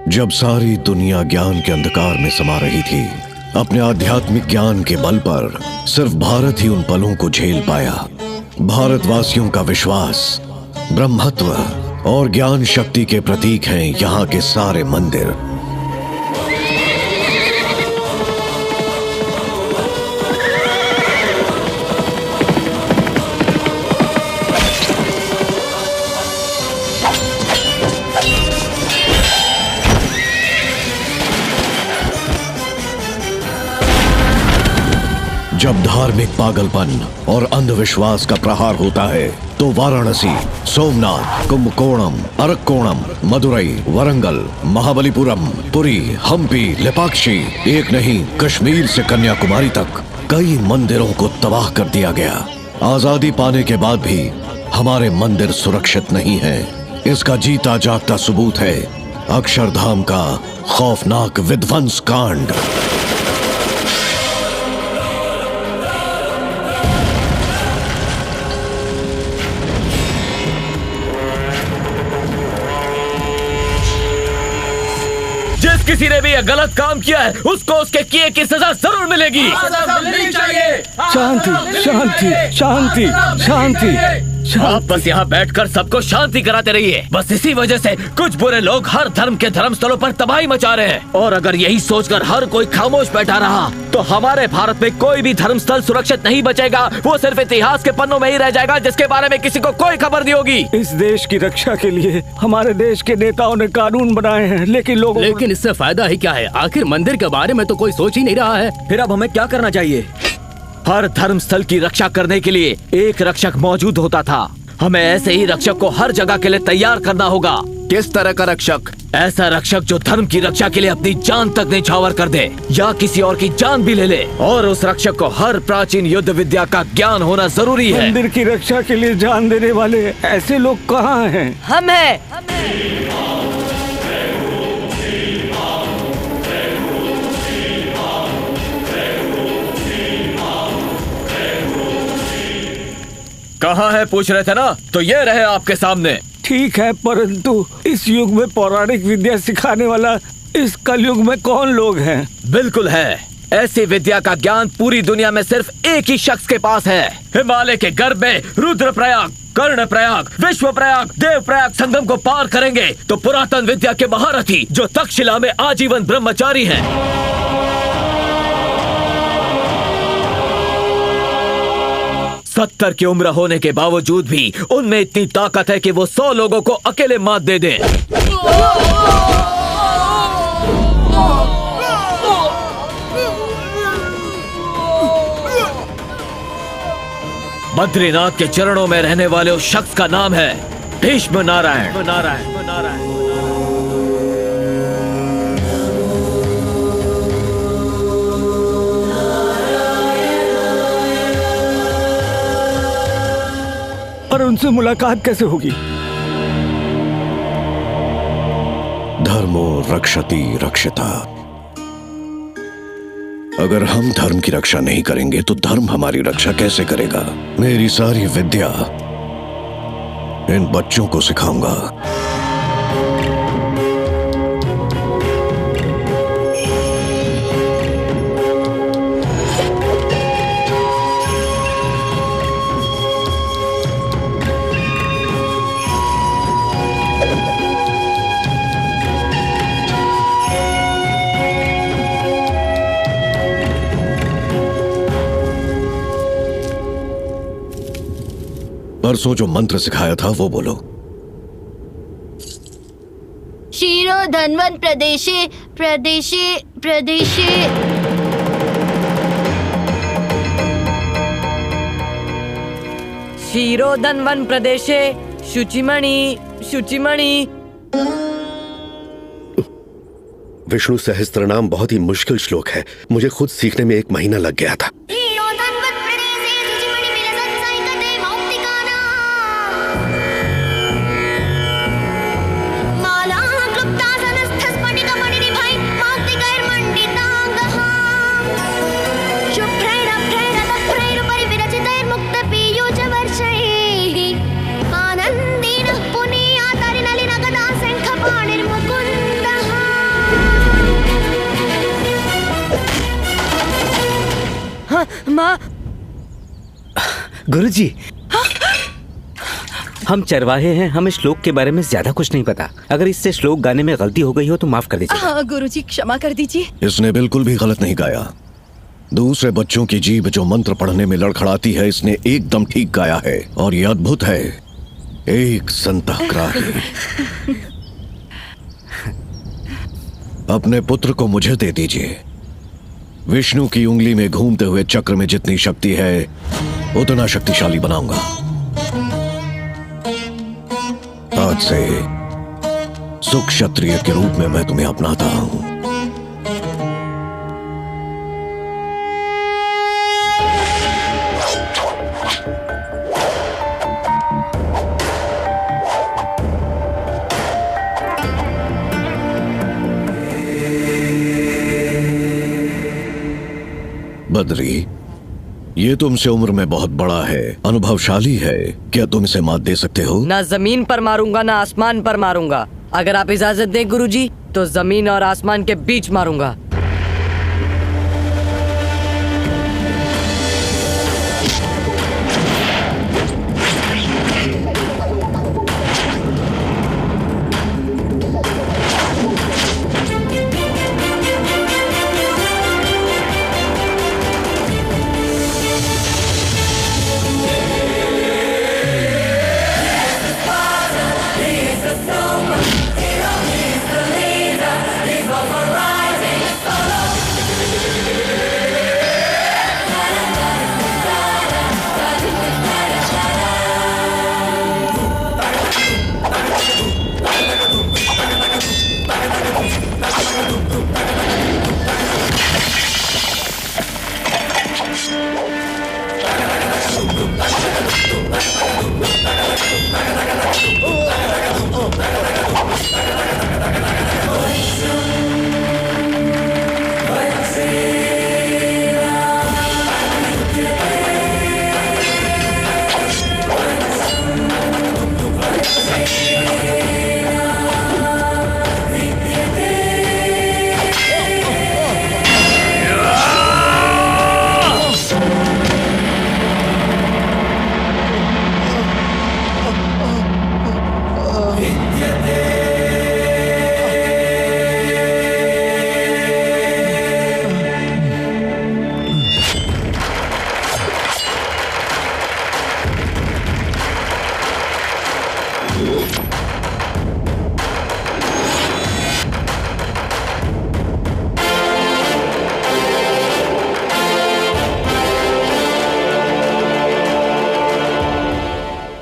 जब सारी दुनिया ज्ञान के अंधकार में समा रही थी, अपने आध्यात्मिक ज्ञान के बल पर सिर्फ भारत ही उन पलों को झेल पाया। भारतवासियों का विश्वास, ब्रह्मत्व और ज्ञान शक्ति के प्रतीक हैं यहाँ के सारे मंदिर। जब धार्मिक पागलपन और अंधविश्वास का प्रहार होता है तो वाराणसी, सोमनाथ, कुंभकोणम, अरक्कोणम, मदुरई, वरंगल, महाबलीपुरम, पुरी, हम्पी, लेपाक्षी, एक नहीं कश्मीर से कन्याकुमारी तक कई मंदिरों को तबाह कर दिया गया। आजादी पाने के बाद भी हमारे मंदिर सुरक्षित नहीं हैं। इसका जीता जागता सबूत है अक्षरधाम का खौफनाक विध्वंस कांड। किसी ने भी यह गलत काम किया है उसको उसके किए की सजा जरूर मिलेगी। मिलनी चाहिए। शांति शांति शांति शांति। आप बस यहाँ बैठकर सबको शांति कराते रहिए। बस इसी वजह से कुछ बुरे लोग हर धर्म के धर्मस्थलों पर तबाही मचा रहे हैं, और अगर यही सोचकर हर कोई खामोश बैठा रहा तो हमारे भारत में कोई भी धर्मस्थल सुरक्षित नहीं बचेगा। वो सिर्फ इतिहास के पन्नों में ही रह जाएगा जिसके बारे में किसी को कोई खबर नहीं होगी। इस देश की रक्षा के लिए हमारे देश के नेताओं ने कानून बनाए हैं, लेकिन इससे फायदा ही क्या है? आखिर मंदिर के बारे में तो कोई सोच ही नहीं रहा है। फिर अब हमें क्या करना चाहिए? हर धर्मस्थल की रक्षा करने के लिए एक रक्षक मौजूद होता था। हमें ऐसे ही रक्षक को हर जगह के लिए तैयार करना होगा। किस तरह का रक्षक? ऐसा रक्षक जो धर्म की रक्षा के लिए अपनी जान तक न्यौछावर कर दे या किसी और की जान भी ले ले। और उस रक्षक को हर प्राचीन युद्ध विद्या का ज्ञान होना जरूरी है। मंदिर की रक्षा के लिए जान देने वाले ऐसे लोग कहाँ हैं? हम हैं। कहाँ है पूछ रहे थे ना, तो ये रहे आपके सामने। ठीक है, परंतु इस युग में पौराणिक विद्या सिखाने वाला इस कलयुग में कौन लोग हैं? बिल्कुल है, ऐसी विद्या का ज्ञान पूरी दुनिया में सिर्फ एक ही शख्स के पास है। हिमालय के गर्भ में रुद्रप्रयाग, कर्णप्रयाग, विश्वप्रयाग, देवप्रयाग संगम को पार करेंगे तो पुरातन विद्या के महारथी जो तक्षशिला में आजीवन ब्रह्मचारी हैं, 70 की उम्र होने के बावजूद भी उनमें इतनी ताकत है कि वो 100 लोगों को अकेले मात दे दें। बद्रीनाथ के चरणों में रहने वाले उस शख्स का नाम है भीष्म नारायण। और उनसे मुलाकात कैसे होगी? धर्मो रक्षति रक्षिता। अगर हम धर्म की रक्षा नहीं करेंगे तो धर्म हमारी रक्षा कैसे करेगा? मेरी सारी विद्या इन बच्चों को सिखाऊंगा। परसों जो मंत्र सिखाया था वो बोलो। क्षीरो धन्वन प्रदेशे प्रदेशे प्रदेशे। क्षीरो धन्वन प्रदेशे शुचिमणि, शुचिमणि। विष्णु सहस्त्रनाम बहुत ही मुश्किल श्लोक है, मुझे खुद सीखने में 1 महीना लग गया था। माँ। गुरुजी, हम चरवाहे हैं, हमें श्लोक के बारे में ज्यादा कुछ नहीं पता। अगर इससे श्लोक गाने में गलती हो गई हो तो माफ कर दीजिए। गुरुजी क्षमा कर दीजिए। इसने बिल्कुल भी गलत नहीं गाया। दूसरे बच्चों की जीभ जो मंत्र पढ़ने में लड़खड़ाती है, इसने एकदम ठीक गाया है और ये अद्भुत है। एक संतग्राही। अपने पुत्र को मुझे दे दीजिए। विष्णु की उंगली में घूमते हुए चक्र में जितनी शक्ति है उतना शक्तिशाली बनाऊंगा। आज से सुख क्षत्रिय के रूप में मैं तुम्हें अपनाता हूं। बद्री, ये तुमसे उम्र में बहुत बड़ा है, अनुभवशाली है, क्या तुम इसे मात दे सकते हो? ना जमीन पर मारूंगा ना आसमान पर मारूंगा। अगर आप इजाजत दें गुरुजी तो जमीन और आसमान के बीच मारूंगा।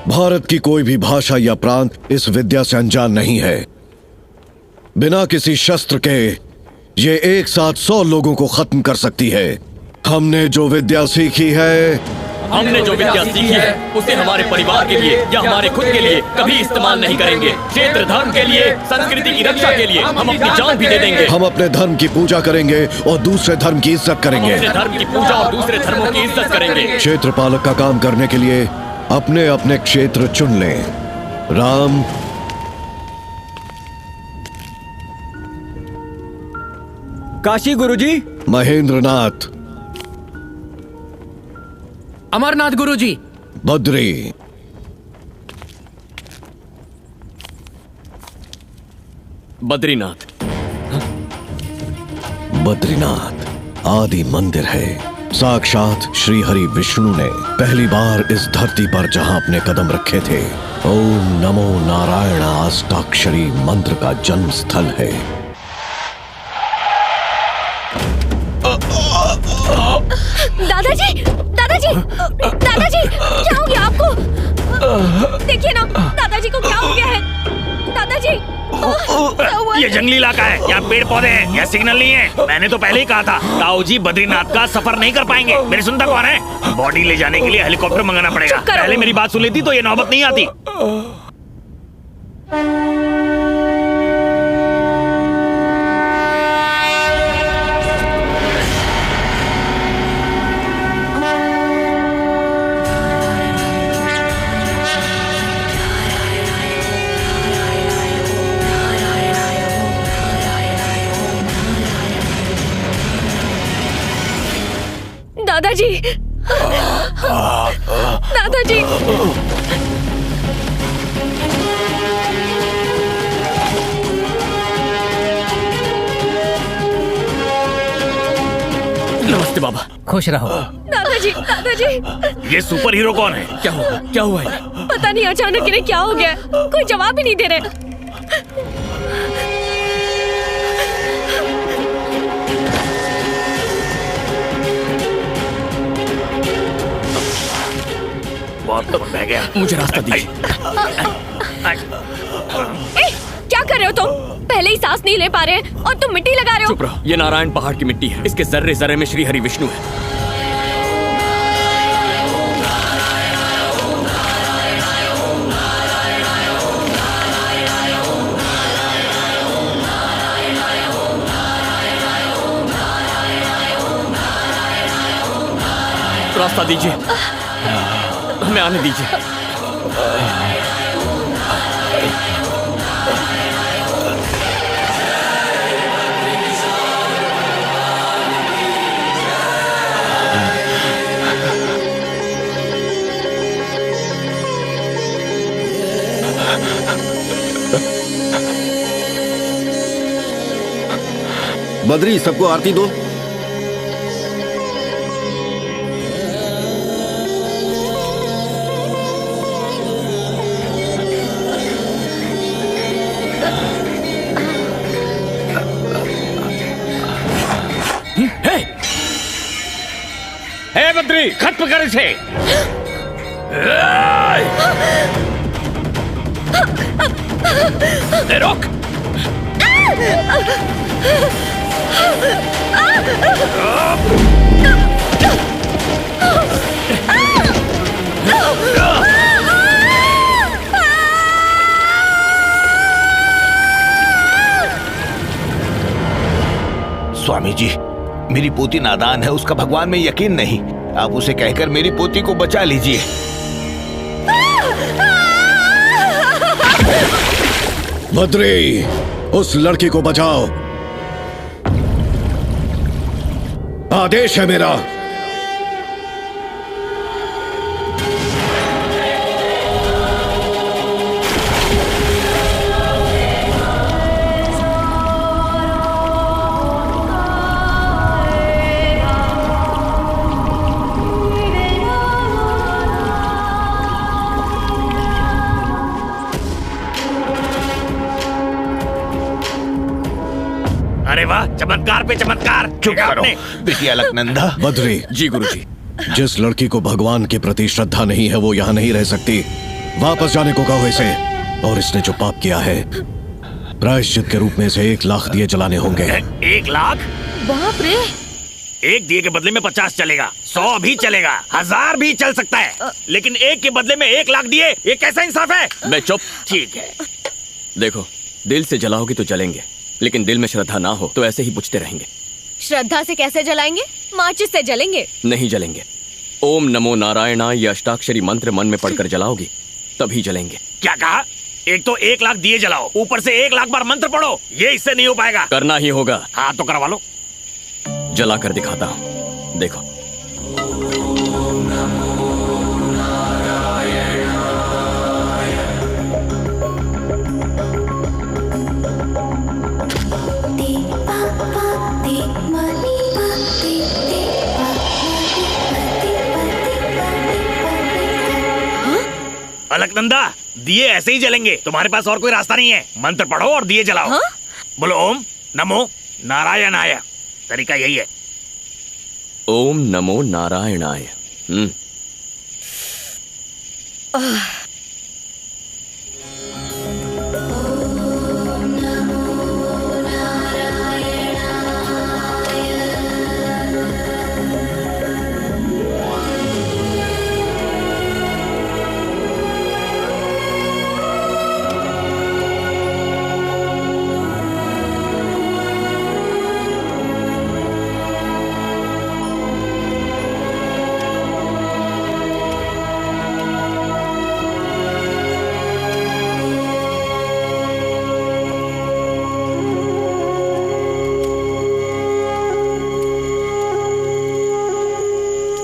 भारत की कोई भी भाषा या प्रांत इस विद्या से अनजान नहीं है। बिना किसी शस्त्र के ये एक साथ 100 लोगों को खत्म कर सकती है। हमने जो विद्या सीखी है उसे हमारे परिवार के लिए या हमारे खुद के लिए कभी इस्तेमाल नहीं करेंगे। क्षेत्र धर्म के लिए, संस्कृति की रक्षा के लिए हम अपनी जान भी दे देंगे। हम अपने धर्म की पूजा करेंगे और दूसरे धर्म की इज्जत करेंगे। धर्म की पूजा और दूसरे धर्मों की इज्जत करेंगे। क्षेत्र पालक का काम करने के लिए अपने अपने क्षेत्र चुन लें। राम, काशी गुरुजी। महेंद्रनाथ, अमरनाथ गुरुजी। बद्री, बद्रीनाथ। बद्रीनाथ आदि मंदिर है। साक्षात श्री हरि विष्णु ने पहली बार इस धरती पर जहां अपने कदम रखे थे। ओम नमो नारायण अष्टाक्षरी मंत्र का जन्म स्थल है। दादाजी, दादाजी, दादाजी, क्या हो गया आपको? देखिए ना, दादाजी को क्या हो गया है? दादाजी, क्या हुआ? ये जंगली इलाका है, यहाँ पेड़ पौधे हैं, यहाँ सिग्नल नहीं है। मैंने तो पहले ही कहा था ताऊ जी बद्रीनाथ का सफर नहीं कर पाएंगे। मेरी सुनता कौन है? बॉडी ले जाने के लिए हेलीकॉप्टर मंगाना पड़ेगा। पहले मेरी बात सुन लेती तो ये नौबत नहीं आती। दादाजी, दादाजी, नमस्ते बाबा। खुश रहो। दादाजी, दादाजी। ये सुपर हीरो कौन है? क्या हुआ? क्या हुआ है? पता नहीं अचानक इन्हें क्या हो गया, कोई जवाब ही नहीं दे रहे। बहुत तो बह गया। मुझे रास्ता दीजिए। क्या कर रहे हो तुम? पहले ही सांस नहीं ले पा रहे हैं और तुम मिट्टी लगा रहे हो। चुप रहो, ये नारायण पहाड़ की मिट्टी है, इसके जर्रे जर्रे में श्री हरि विष्णु है। रास्ता दीजिए, हमें आने दीजिए। बद्री, सबको आरती दो। बद्री, खत्म कर इसे। रोक। स्वामी जी, मेरी पोती नादान है, उसका भगवान में यकीन नहीं। आप उसे कहकर मेरी पोती को बचा लीजिए। बद्री, उस लड़की को बचाओ। आदेश है मेरा। अरे वाह, चमत्कार पे चमत्कार। चुप करो बिटिया अलकनंदा। बद्री। जी गुरुजी। जिस लड़की को भगवान के प्रति श्रद्धा नहीं है वो यहाँ नहीं रह सकती। वापस जाने को कहो इसे। और इसने जो पाप किया है, प्रायश्चित के रूप में इसे 1 लाख दिए जलाने होंगे। 1 लाख? बाप रे। एक दिए के बदले में 50 चलेगा, 100 भी चलेगा, 1000 भी चल सकता है, लेकिन एक के बदले में 1 लाख दिए, ये कैसा इंसाफ है? मैं चुप। ठीक है। देखो, दिल से जलाओगे तो जलेंगे, लेकिन दिल में श्रद्धा ना हो तो ऐसे ही बुझते रहेंगे। श्रद्धा से कैसे जलाएंगे? माचिस से जलेंगे। नहीं जलेंगे। ओम नमो नारायणाय ये अष्टाक्षरी मंत्र मन में पढ़कर जलाओगी, तभी जलेंगे। क्या कहा? एक तो 1 लाख दिए जलाओ, ऊपर से 1 लाख बार मंत्र पढ़ो, ये इससे नहीं हो पाएगा। करना ही होगा। हाँ तो करवा लो। जला कर दिखाता हूँ, देखो। अलकनंदा, दिए ऐसे ही जलेंगे, तुम्हारे पास और कोई रास्ता नहीं है। मंत्र पढ़ो और दिए जलाओ। हाँ? बोलो ओम नमो नारायणाय। तरीका यही है। ओम नमो नारायणाय।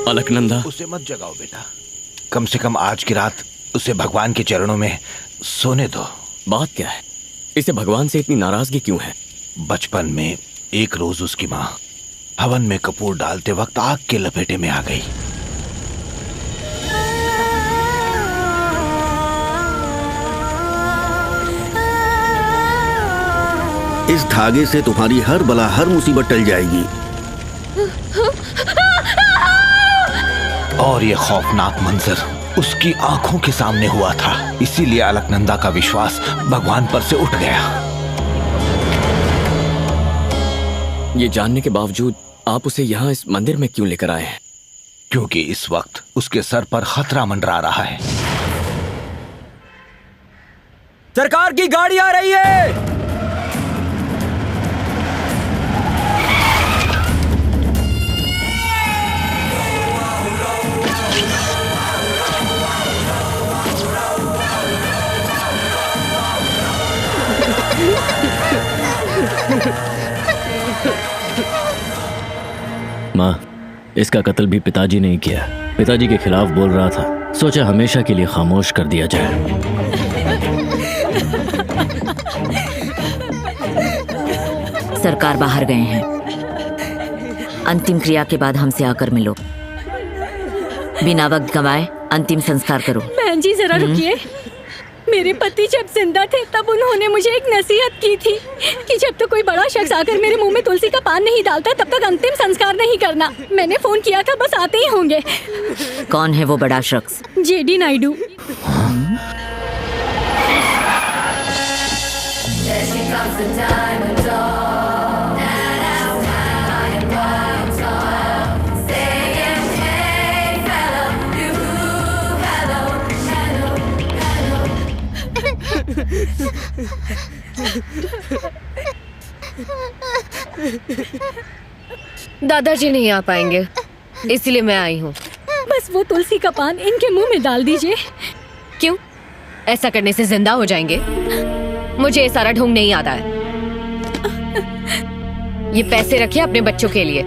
अलकनंदा, उसे मत जगाओ बेटा, कम से कम आज की रात उसे भगवान के चरणों में सोने दो। बात क्या है? इसे भगवान से इतनी नाराजगी क्यों है? बचपन में एक रोज उसकी माँ हवन में कपूर डालते वक्त आग के लपेटे में आ गई। इस धागे से तुम्हारी हर बला, हर मुसीबत टल जाएगी। और ये खौफनाक मंजर उसकी आंखों के सामने हुआ था, इसीलिए अलकनंदा का विश्वास भगवान पर से उठ गया। ये जानने के बावजूद आप उसे यहाँ इस मंदिर में क्यों लेकर आए हैं? क्योंकि इस वक्त उसके सर पर खतरा मंडरा रहा है। सरकार की गाड़ी आ रही है। माँ, इसका कत्ल भी पिताजी ने ही किया। पिताजी के खिलाफ बोल रहा था, सोचा हमेशा के लिए खामोश कर दिया जाए। सरकार बाहर गए हैं, अंतिम क्रिया के बाद हमसे आकर मिलो। बिना वक्त गंवाए अंतिम संस्कार करो। बहन जी जरा रुकिए। मेरे पति जब जिंदा थे तब उन्होंने मुझे एक नसीहत की थी कि जब तो कोई बड़ा शख्स आकर मेरे मुंह में तुलसी का पान नहीं डालता तब तक अंतिम संस्कार नहीं करना। मैंने फोन किया था, बस आते ही होंगे। कौन है वो बड़ा शख्स? जेडी नायडू। दादाजी नहीं आ पाएंगे, इसलिए मैं आई हूँ। बस वो तुलसी का पान इनके मुंह में डाल दीजिए। क्यों? ऐसा करने से जिंदा हो जाएंगे? मुझे ये सारा ढोंग नहीं आता है। ये पैसे रखिए अपने बच्चों के लिए।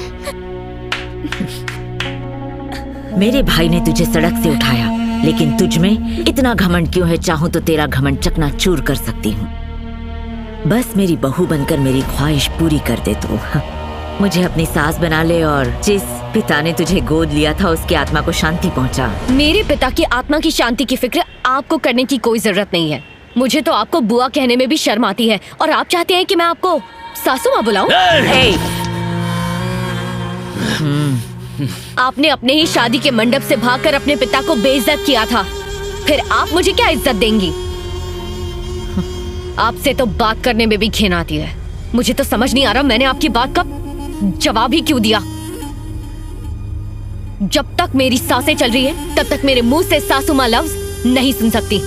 मेरे भाई ने तुझे सड़क से उठाया, लेकिन तुझ में इतना घमंड क्यों है? चाहूं तो तेरा घमंड चकनाचूर कर सकती हूँ। बस मेरी बहू बनकर मेरी ख्वाहिश पूरी कर दे तू। मुझे अपनी सास बना ले और जिस पिता ने तुझे गोद लिया था उसकी आत्मा को शांति पहुंचा। मेरे पिता की आत्मा की शांति की फिक्र आपको करने की कोई जरूरत नहीं है। मुझे तो आपको बुआ कहने में भी शर्म आती है और आप चाहते हैं कि मैं आपको सासू माँ बुलाऊं? आपने अपने ही शादी के मंडप से भागकर अपने पिता को बेइज्जत किया था, फिर आप मुझे क्या इज्जत देंगी? आपसे तो बात करने में भी घिन आती है। मुझे तो समझ नहीं आ रहा मैंने आपकी बात का जवाब ही क्यों दिया। जब तक मेरी सांसें चल रही है तब तक मेरे मुंह से सासू माँ लफ्ज नहीं सुन सकती।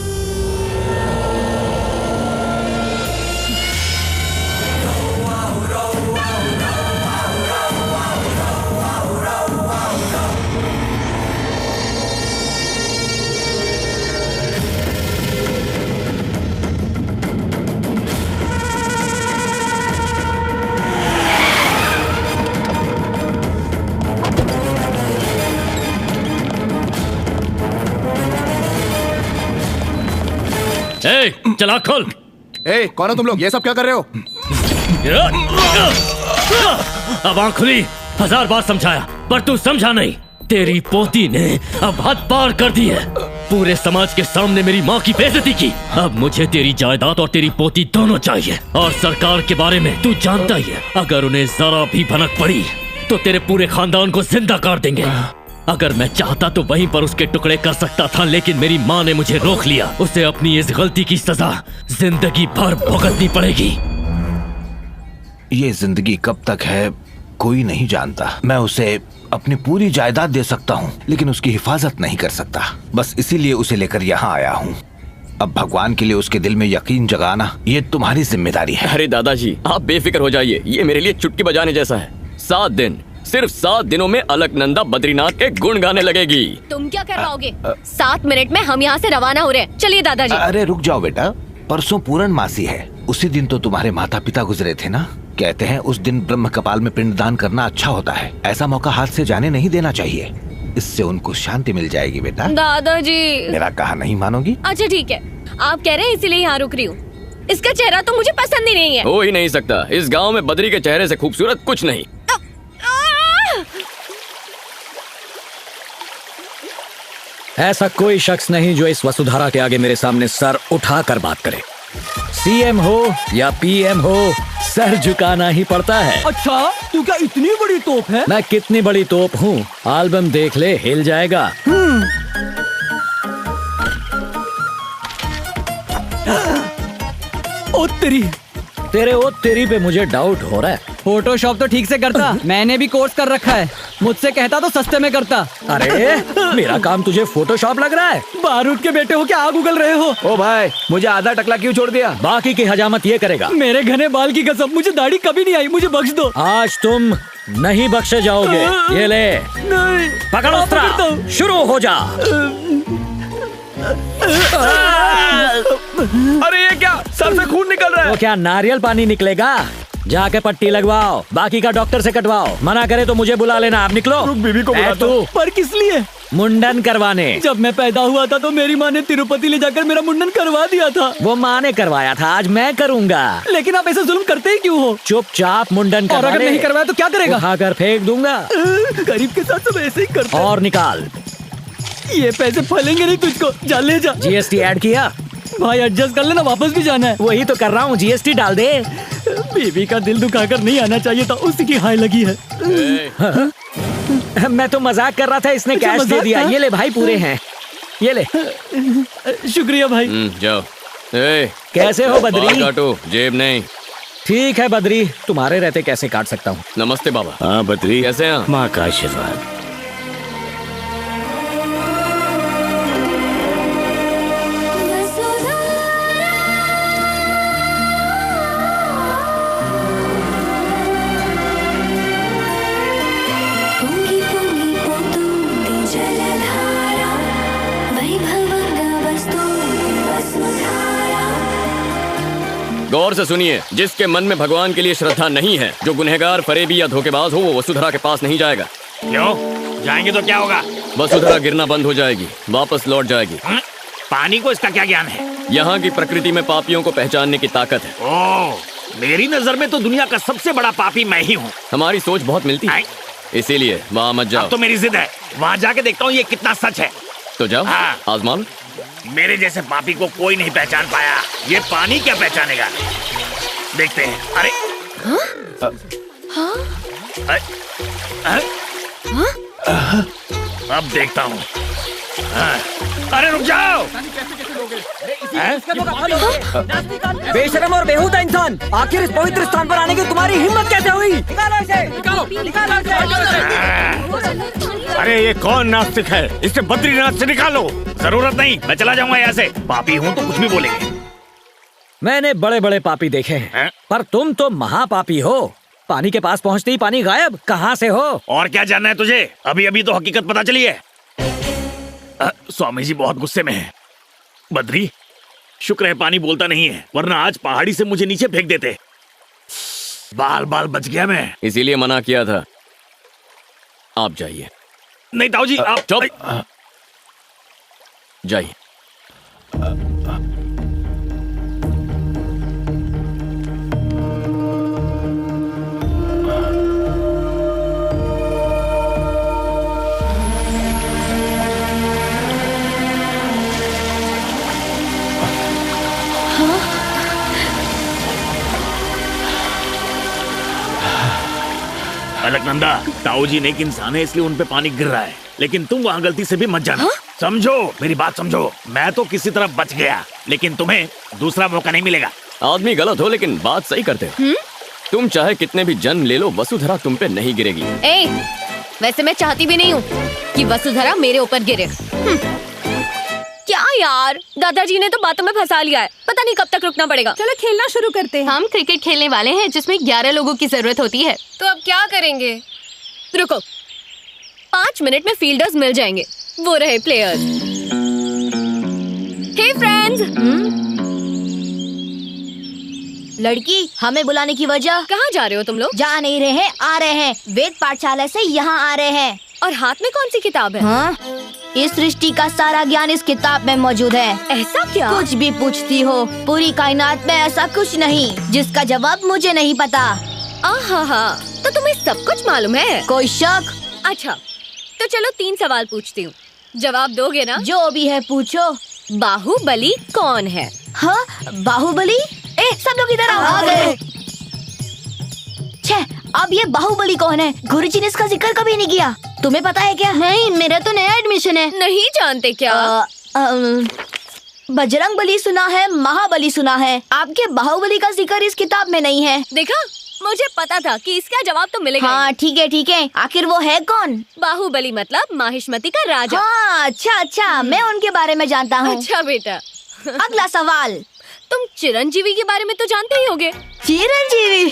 चला खोल। कौन हो तुम लोग? ये सब क्या कर रहे हो? अब आँख खुली, 1000 बार समझाया पर तू समझा नहीं। तेरी पोती ने अब हद पार कर दी है। पूरे समाज के सामने मेरी माँ की बेइज्जती की। अब मुझे तेरी जायदाद और तेरी पोती दोनों चाहिए। और सरकार के बारे में तू जानता ही है, अगर उन्हें जरा भी भनक पड़ी तो तेरे पूरे खानदान को जिंदा कर देंगे। अगर मैं चाहता तो वहीं पर उसके टुकड़े कर सकता था, लेकिन मेरी माँ ने मुझे रोक लिया। उसे अपनी इस गलती की सजा जिंदगी भर भुगतनी पड़ेगी। ये जिंदगी कब तक है कोई नहीं जानता। मैं उसे अपनी पूरी जायदाद दे सकता हूँ, लेकिन उसकी हिफाजत नहीं कर सकता। बस इसीलिए उसे लेकर यहाँ आया हूँ। अब भगवान के लिए उसके दिल में यकीन जगाना ये तुम्हारी जिम्मेदारी है। अरे दादाजी, आप बेफिक्र हो जाइए। ये मेरे लिए चुटकी बजाने जैसा है। 7 दिन, सिर्फ 7 दिनों में अलकनंदा बद्रीनाथ के गुण गाने लगेगी। तुम क्या करवाओगे? 7 मिनट में हम यहाँ से रवाना हो रहे हैं। चलिए दादाजी। अरे रुक जाओ बेटा, परसों पूर्णमासी है। उसी दिन तो तुम्हारे माता पिता गुजरे थे ना। कहते हैं उस दिन ब्रह्म कपाल में पिंडदान करना अच्छा होता है। ऐसा मौका हाथ से जाने नहीं देना चाहिए। इससे उनको शांति मिल जाएगी बेटा। दादाजी। मेरा कहा नहीं मानोगी? अच्छा ठीक है, आप कह रहे हैं इसीलिए यहाँ रुक रही हूँ। इसका चेहरा तो मुझे पसंद ही नहीं है। हो ही नहीं सकता, इस गांव में बद्री के चेहरे से खूबसूरत कुछ नहीं। ऐसा कोई शख्स नहीं जो इस वसुधारा के आगे मेरे सामने सर उठाकर बात करे। सीएम हो या पीएम हो, सर झुकाना ही पड़ता है। अच्छा, तू क्या इतनी बड़ी तोप है? मैं कितनी बड़ी तोप हूँ, एल्बम देख ले, हिल जाएगा। ओ तेरी, तेरे ओ तेरी पे मुझे डाउट हो रहा है। फोटोशॉप तो ठीक से करता, मैंने भी कोर्स कर रखा है। मुझसे कहता तो सस्ते में करता। अरे मेरा काम तुझे फोटोशॉप लग रहा है? बारूद के बेटे हो क्या आग उगल रहे हो? ओ भाई, मुझे आधा टकला क्यों छोड़ दिया? बाकी की हजामत ये करेगा। मेरे घने बाल की कसम, मुझे दाढ़ी कभी नहीं आई, मुझे बख्श दो। आज तुम नहीं बख्शे जाओगे। ये ले, नहीं पकड़ अस्त्र, शुरू हो जा। अरे ये क्या, सर से खून निकल रहा है। तो क्या नारियल पानी निकलेगा? जाके पट्टी लगवाओ, बाकी का डॉक्टर से कटवाओ। मना करे तो मुझे बुला लेना। आप निकलो। बीबी को बुला तू पर किस लिए? मुंडन करवाने। जब मैं पैदा हुआ था तो मेरी माँ ने तिरुपति ले जाकर मेरा मुंडन करवा दिया था। वो माँ ने करवाया था, आज मैं करूँगा। लेकिन आप ऐसे जुल्म करते ही क्यों हो? चुपचाप मुंडन करवा। और अगर नहीं करवाया तो क्या करेगा? उठाकर फेंक दूंगा। गरीब के साथ सब ऐसे ही करते हैं। और निकाल। ये पैसे फलेंगे नहीं तुझको, जा ले जा। जीएसटी ऐड किया? भाई एडजस्ट कर लेना, वापस भी जाना है। वही तो कर रहा हूँ, जीएसटी डाल दे। बीवी का दिल दुखाकर नहीं आना चाहिए था, उसी की हाय लगी है। मैं तो मजाक कर रहा था, इसने कैश दे दिया। ये ले भाई, पूरे हैं, ये ले। शुक्रिया भाई। जाओ। कैसे हो बद्री? काटो, जेब नहीं। ठीक है बद्री, तुम्हारे रहते कैसे काट सकता हूँ। नमस्ते बाबा। हाँ बद्री, कैसे हैं? माँ का आशीर्वाद। गौर से सुनिए, जिसके मन में भगवान के लिए श्रद्धा नहीं है, जो गुनहगार, फरेबी या धोखेबाज हो, वो वसुधरा के पास नहीं जाएगा। क्यों? जाएंगे तो क्या होगा? वसुधरा गिरना बंद हो जाएगी, वापस लौट जाएगी। पानी को इसका क्या ज्ञान है? यहाँ की प्रकृति में पापियों को पहचानने की ताकत है। ओह, मेरी नजर में तो दुनिया का सबसे बड़ा पापी मैं ही हूँ। हमारी सोच बहुत मिलती है, इसीलिए वहाँ मत जाओ। अब तो मेरी जिद है, वहाँ जाके देखता हूँ ये कितना सच है। तो जाओ, आजमा लो। मेरे जैसे पापी को कोई नहीं पहचान पाया, ये पानी क्या पहचानेगा? देखते हैं। अरे अब देखता हूँ। अरे रुक जाओ। बेशरम और बेहुदा इंसान, आखिर इस पवित्र स्थान पर आने की तुम्हारी हिम्मत कैसे हुई? निकालो इसे, निकालो इसे। अरे ये कौन नास्तिक है? इसे बद्रीनाथ से निकालो। जरूरत नहीं, मैं चला जाऊंगा यहाँ से। पापी हूँ तो कुछ भी बोलेंगे। मैंने बड़े बड़े पापी देखे हैं, पर तुम तो महापापी हो। पानी के पास पहुँचते ही पानी गायब। कहाँ से हो? और क्या जानना है तुझे? अभी अभी तो हकीकत पता चली है। स्वामी जी बहुत गुस्से में हैं। बद्री, शुक्र है पानी बोलता नहीं है, वरना आज पहाड़ी से मुझे नीचे फेंक देते। बाल बाल बच गया मैं। इसीलिए मना किया था। आप जाइए। नहीं ताऊ जी, आप चुप जाइए। अलकनंदा, ताऊ जी नेक इंसान है, इसलिए उन पे पानी गिर रहा है, लेकिन तुम वहाँ गलती से भी मत जाना। समझो, मेरी बात समझो। मैं तो किसी तरह बच गया, लेकिन तुम्हें दूसरा मौका नहीं मिलेगा। आदमी गलत हो लेकिन बात सही करते हो। तुम चाहे कितने भी जन्म ले लो, वसुधरा तुम पे नहीं गिरेगी। वैसे मैं चाहती भी नहीं हूँ कि वसुधरा मेरे ऊपर गिरे। क्या यार, दादाजी ने तो बातों में फंसा लिया है। पता नहीं कब तक रुकना पड़ेगा। चलो खेलना शुरू करते हैं। हम क्रिकेट खेलने वाले हैं जिसमें 11 लोगों की जरूरत होती है। तो अब क्या करेंगे? रुको, 5 मिनट में फील्डर्स मिल जाएंगे। वो रहे प्लेयर्स। हे फ्रेंड्स। लड़की, हमें बुलाने की वजह? कहाँ जा रहे हो तुम लोग? जा नहीं रहे हैं, आ रहे हैं। वेद पाठशाला से यहाँ आ रहे हैं। और हाथ में कौन सी किताब है? हाँ? इस सृष्टि का सारा ज्ञान इस किताब में मौजूद है। ऐसा क्या? कुछ भी पूछती हो, पूरी कायनात में ऐसा कुछ नहीं जिसका जवाब मुझे नहीं पता। आहा, तो तुम्हें सब कुछ मालूम है? कोई शक? अच्छा, तो चलो 3 सवाल पूछती हूँ, जवाब दोगे ना? जो भी है पूछो। बाहुबली कौन है? हाँ, बाहुबली? सब लोग इधर आ गए। छे, अब ये बाहुबली कौन है? गुरुजी ने इसका जिक्र कभी नहीं किया। तुम्हें पता है क्या? नहीं, मेरा तो नया एडमिशन है। नहीं जानते क्या? बजरंग बली सुना है, महाबली सुना है, आपके बाहुबली का जिक्र इस किताब में नहीं है। देखा, मुझे पता था कि इसका जवाब तो मिलेगा। हाँ ठीक है, आखिर वो है कौन? बाहुबली मतलब माहिष्मती का राजा। हाँ, अच्छा, मैं उनके बारे में जानता हूँ। अच्छा बेटा। अगला सवाल, तुम चिरंजीवी के बारे में तो जानते ही होगे। चिरंजीवी?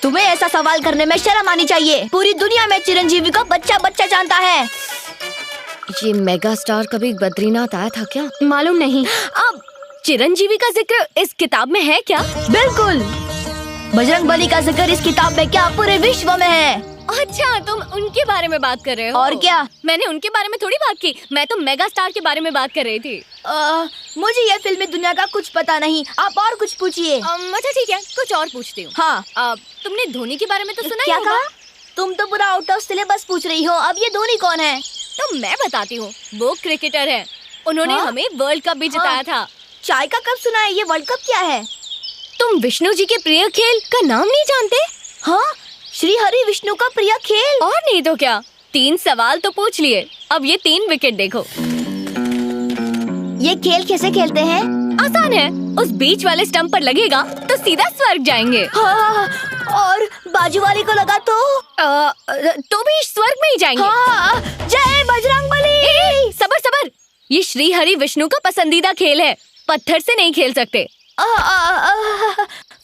तुम्हें ऐसा सवाल करने में शर्म आनी चाहिए। पूरी दुनिया में चिरंजीवी को बच्चा जानता है। ये मेगा स्टार कभी बद्रीनाथ आया था क्या? मालूम नहीं। अब चिरंजीवी का जिक्र इस किताब में है क्या? बिल्कुल। बजरंग बली का जिक्र इस किताब में क्या पूरे विश्व में है। अच्छा, तुम उनके बारे में बात कर रहे हो? और क्या? मैंने उनके बारे में थोड़ी बात की, मैं तो मेगा स्टार के बारे में बात कर रही थी। मुझे ये फिल्मी दुनिया का कुछ पता नहीं, आप और कुछ पूछिए। अच्छा ठीक है, कुछ और पूछती हूँ। हाँ। तुमने धोनी के बारे में तो सुना क्या ही होगा? कहा? तुम तो पूरा आउट ऑफ सिलेबस पूछ रही हो। अब ये धोनी कौन है? तो मैं बताती हूँ, वो क्रिकेटर है। उन्होंने हमें वर्ल्ड कप भी जिताया था। चाय का कप सुना है, ये वर्ल्ड कप क्या है? तुम विष्णु जी के प्रिय खेल का नाम नहीं जानते? हाँ, श्री हरि विष्णु का प्रिय खेल। और नहीं तो क्या, 3 सवाल तो पूछ लिए, अब ये 3 विकेट देखो। ये खेल कैसे खेलते हैं? आसान है, उस बीच वाले स्टंप पर लगेगा तो सीधा स्वर्ग जाएंगे। हाँ, और बाजू वाले को लगा तो भी स्वर्ग में ही जाएंगे। हाँ, जय बजरंग बली। सबर, ये श्री हरि विष्णु का पसंदीदा खेल है, पत्थर से नहीं खेल सकते।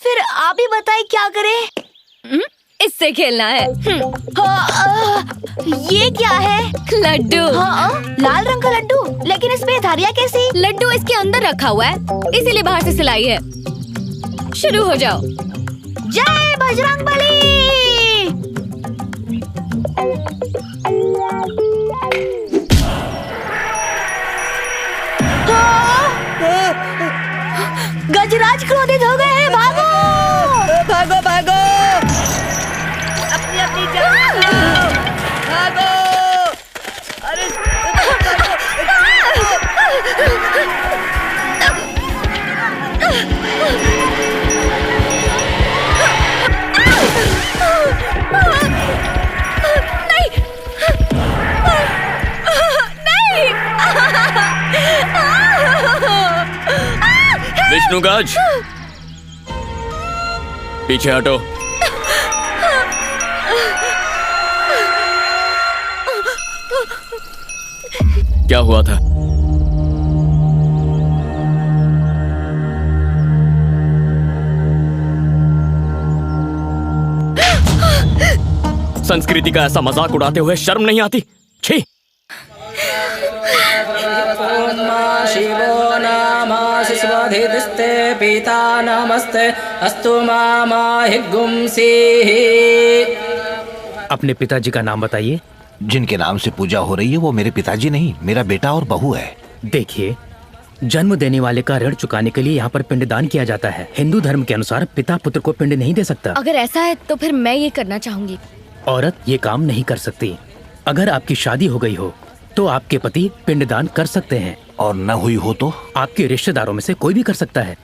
फिर आप ही बताएं क्या करें? इससे खेलना है। ये क्या है? लड्डू। लाल रंग का लड्डू, लेकिन इसमें धारियाँ कैसी? लड्डू इसके अंदर रखा हुआ है, इसीलिए बाहर से सिलाई है। शुरू हो जाओ। जय बजरंग बली। गजराज क्रोधित हो गए हैं, भागो भागो भागो, अपनी जान बचाओ, भागो। अरे विष्णुगज, पीछे हटो। क्या हुआ था? संस्कृति का ऐसा मजाक उड़ाते हुए शर्म नहीं आती? छी! शिवो नामासि स्वधिस्ते पिता नमस्ते अस्तु मामाहिगुंसी। अपने पिताजी का नाम बताइए। जिनके नाम से पूजा हो रही है वो मेरे पिताजी नहीं, मेरा बेटा और बहू है। देखिए, जन्म देने वाले का ऋण चुकाने के लिए यहाँ पर पिंडदान किया जाता है। हिंदू धर्म के अनुसार पिता पुत्र को पिंड नहीं दे सकता। अगर ऐसा है तो फिर मैं ये करना चाहूंगी। औरत ये काम नहीं कर सकती। अगर आपकी शादी हो गई हो तो आपके पति पिंडदान कर सकते हैं, और न हुई हो तो आपके रिश्तेदारों में से कोई भी कर सकता है।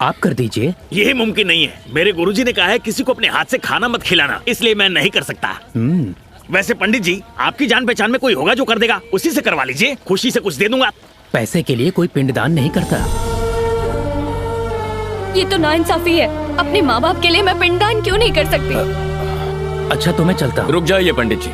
आप कर दीजिए। यही मुमकिन नहीं है। मेरे गुरुजी ने कहा है किसी को अपने हाथ से खाना मत खिलाना, इसलिए मैं नहीं कर सकता। वैसे पंडित जी, आपकी जान पहचान में कोई होगा जो कर देगा, उसी से करवा लीजिए, खुशी से कुछ दे दूंगा। पैसे के लिए कोई पिंडदान नहीं करता। ये तो नाइंसाफी है। अपने माँ बाप के लिए मैं पिंडदान क्यों नहीं कर सकती? अच्छा तो मैं चलता हूँ। रुक जाइए पंडित जी,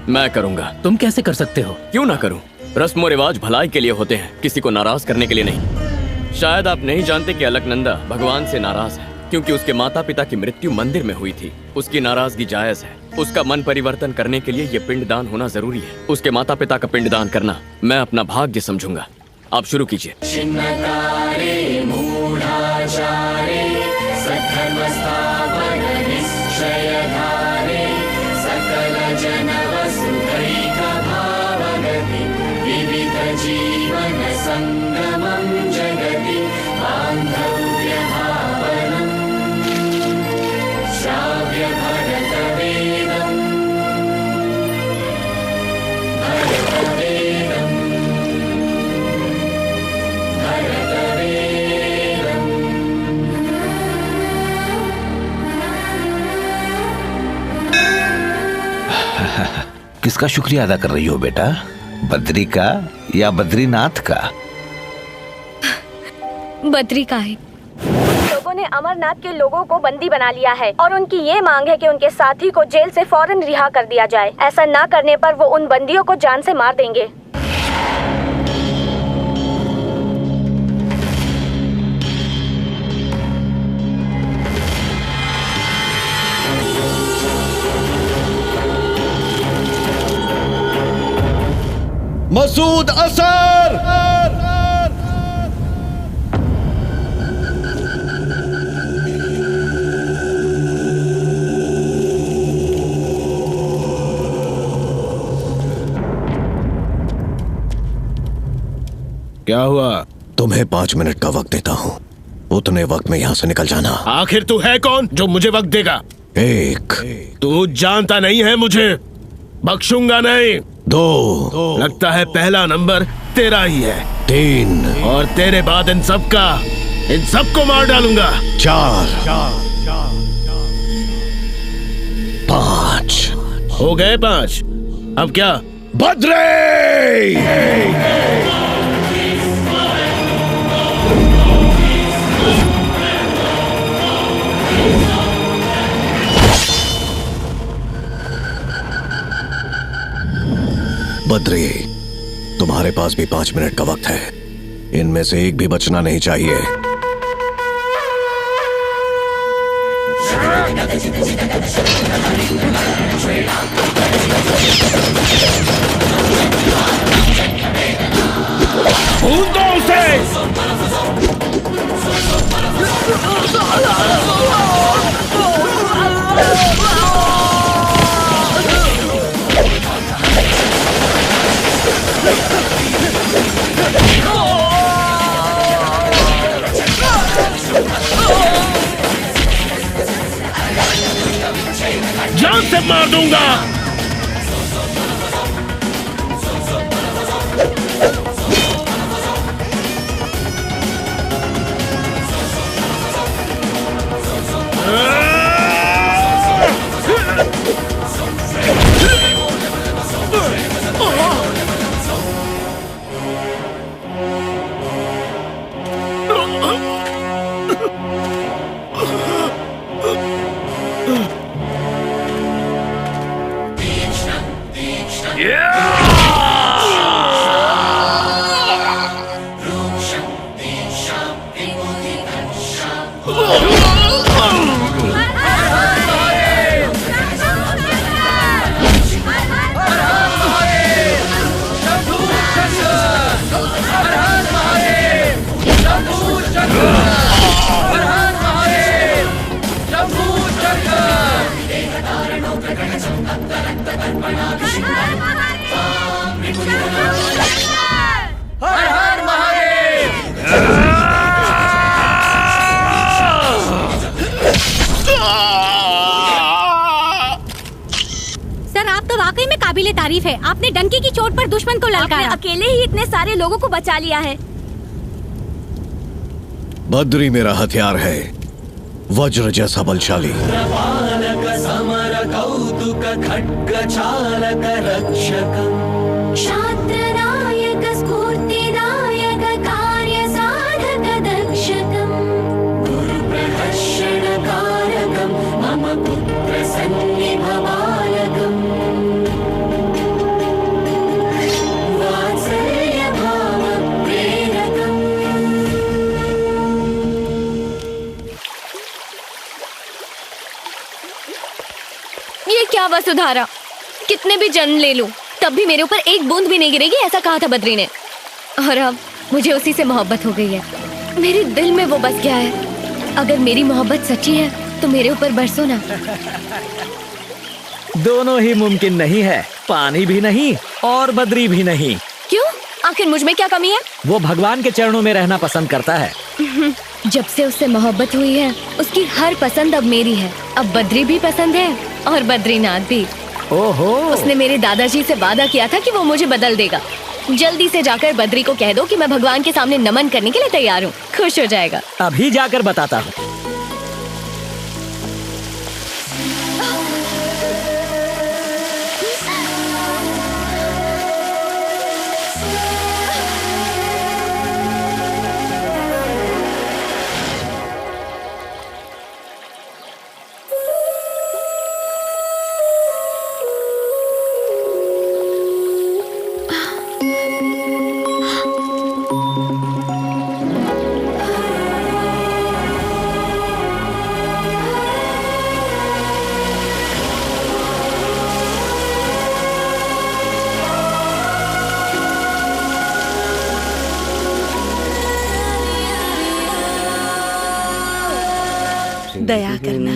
मैं करूंगा। तुम कैसे कर सकते हो? क्यों ना करूं? रस्म और रिवाज भलाई के लिए होते हैं, किसी को नाराज करने के लिए नहीं। शायद आप नहीं जानते कि अलकनंदा भगवान से नाराज है, क्योंकि उसके माता पिता की मृत्यु मंदिर में हुई थी। उसकी नाराजगी जायज है। उसका मन परिवर्तन करने के लिए ये पिंडदान होना जरूरी है। उसके माता पिता का पिंडदान करना मैं अपना भाग्य समझूंगा। आप शुरू कीजिए। संशयधारे सकल जन वसुधैकभावगति विविध जीवन संगमं जगति बान्धव्यभावनम् श्राव्य भरतवेदम् किसका शुक्रिया अदा कर रही हो बेटा? बद्री का या बद्रीनाथ का? बद्री का है। लोगों ने अमरनाथ के लोगों को बंदी बना लिया है और उनकी ये मांग है कि उनके साथी को जेल से फौरन रिहा कर दिया जाए। ऐसा ना करने पर वो उन बंदियों को जान से मार देंगे। मसूद असर! क्या हुआ? तुम्हें 5 मिनट का वक्त देता हूँ। उतने वक्त में यहाँ से निकल जाना। आखिर तू है कौन जो मुझे वक्त देगा? 1 तू जानता नहीं है मुझे, बख्शूंगा नहीं। 2 लगता है पहला नंबर तेरा ही है। 3 और तेरे बाद इन सबको मार डालूंगा। 4 5 हो गए 5। अब क्या? बद्री! बद्री, तुम्हारे पास भी 5 मिनट का वक्त है। इनमें से एक भी बचना नहीं चाहिए। भूल दो उसे! जान से मार दूंगा। काबिले तारीफ है। आपने डंकी की चोट पर दुश्मन को ललकारा। अकेले ही इतने सारे लोगों को बचा लिया है। बद्री मेरा हथियार है, वज्र जैसा बलशाली। समर कौतुक खड्ग चालक रक्षकम् क्षात्रनायक स्फूर्तिदायक कार्य साधक दक्षकम् गुरुप्रहर्षण कारकम् मम पुत्र सन्निभ बालकम् वात्सल्य भाव प्रेरकम्। ये क्या वसुधारा, कितने भी जन्म ले लूं तब भी मेरे ऊपर एक बूंद भी नहीं गिरेगी, ऐसा कहा था बद्री ने। और अब मुझे उसी से मोहब्बत हो गई है। मेरे दिल में वो बस गया है। अगर मेरी मोहब्बत सच्ची है तो मेरे ऊपर बरसो ना। दोनों ही मुमकिन नहीं है, पानी भी नहीं और बद्री भी नहीं। क्यों? आखिर मुझ में क्या कमी है? वो भगवान के चरणों में रहना पसंद करता है। जब से उससे मोहब्बत हुई है उसकी हर पसंद अब मेरी है। अब बद्री भी पसंद है और बद्रीनाथ भी। ओहो। उसने मेरे दादाजी से वादा किया था कि वो मुझे बदल देगा। जल्दी से जाकर बद्री को कह दो कि मैं भगवान के सामने नमन करने के लिए तैयार हूँ। खुश हो जाएगा। अभी जाकर बताता हूँ। दया करना।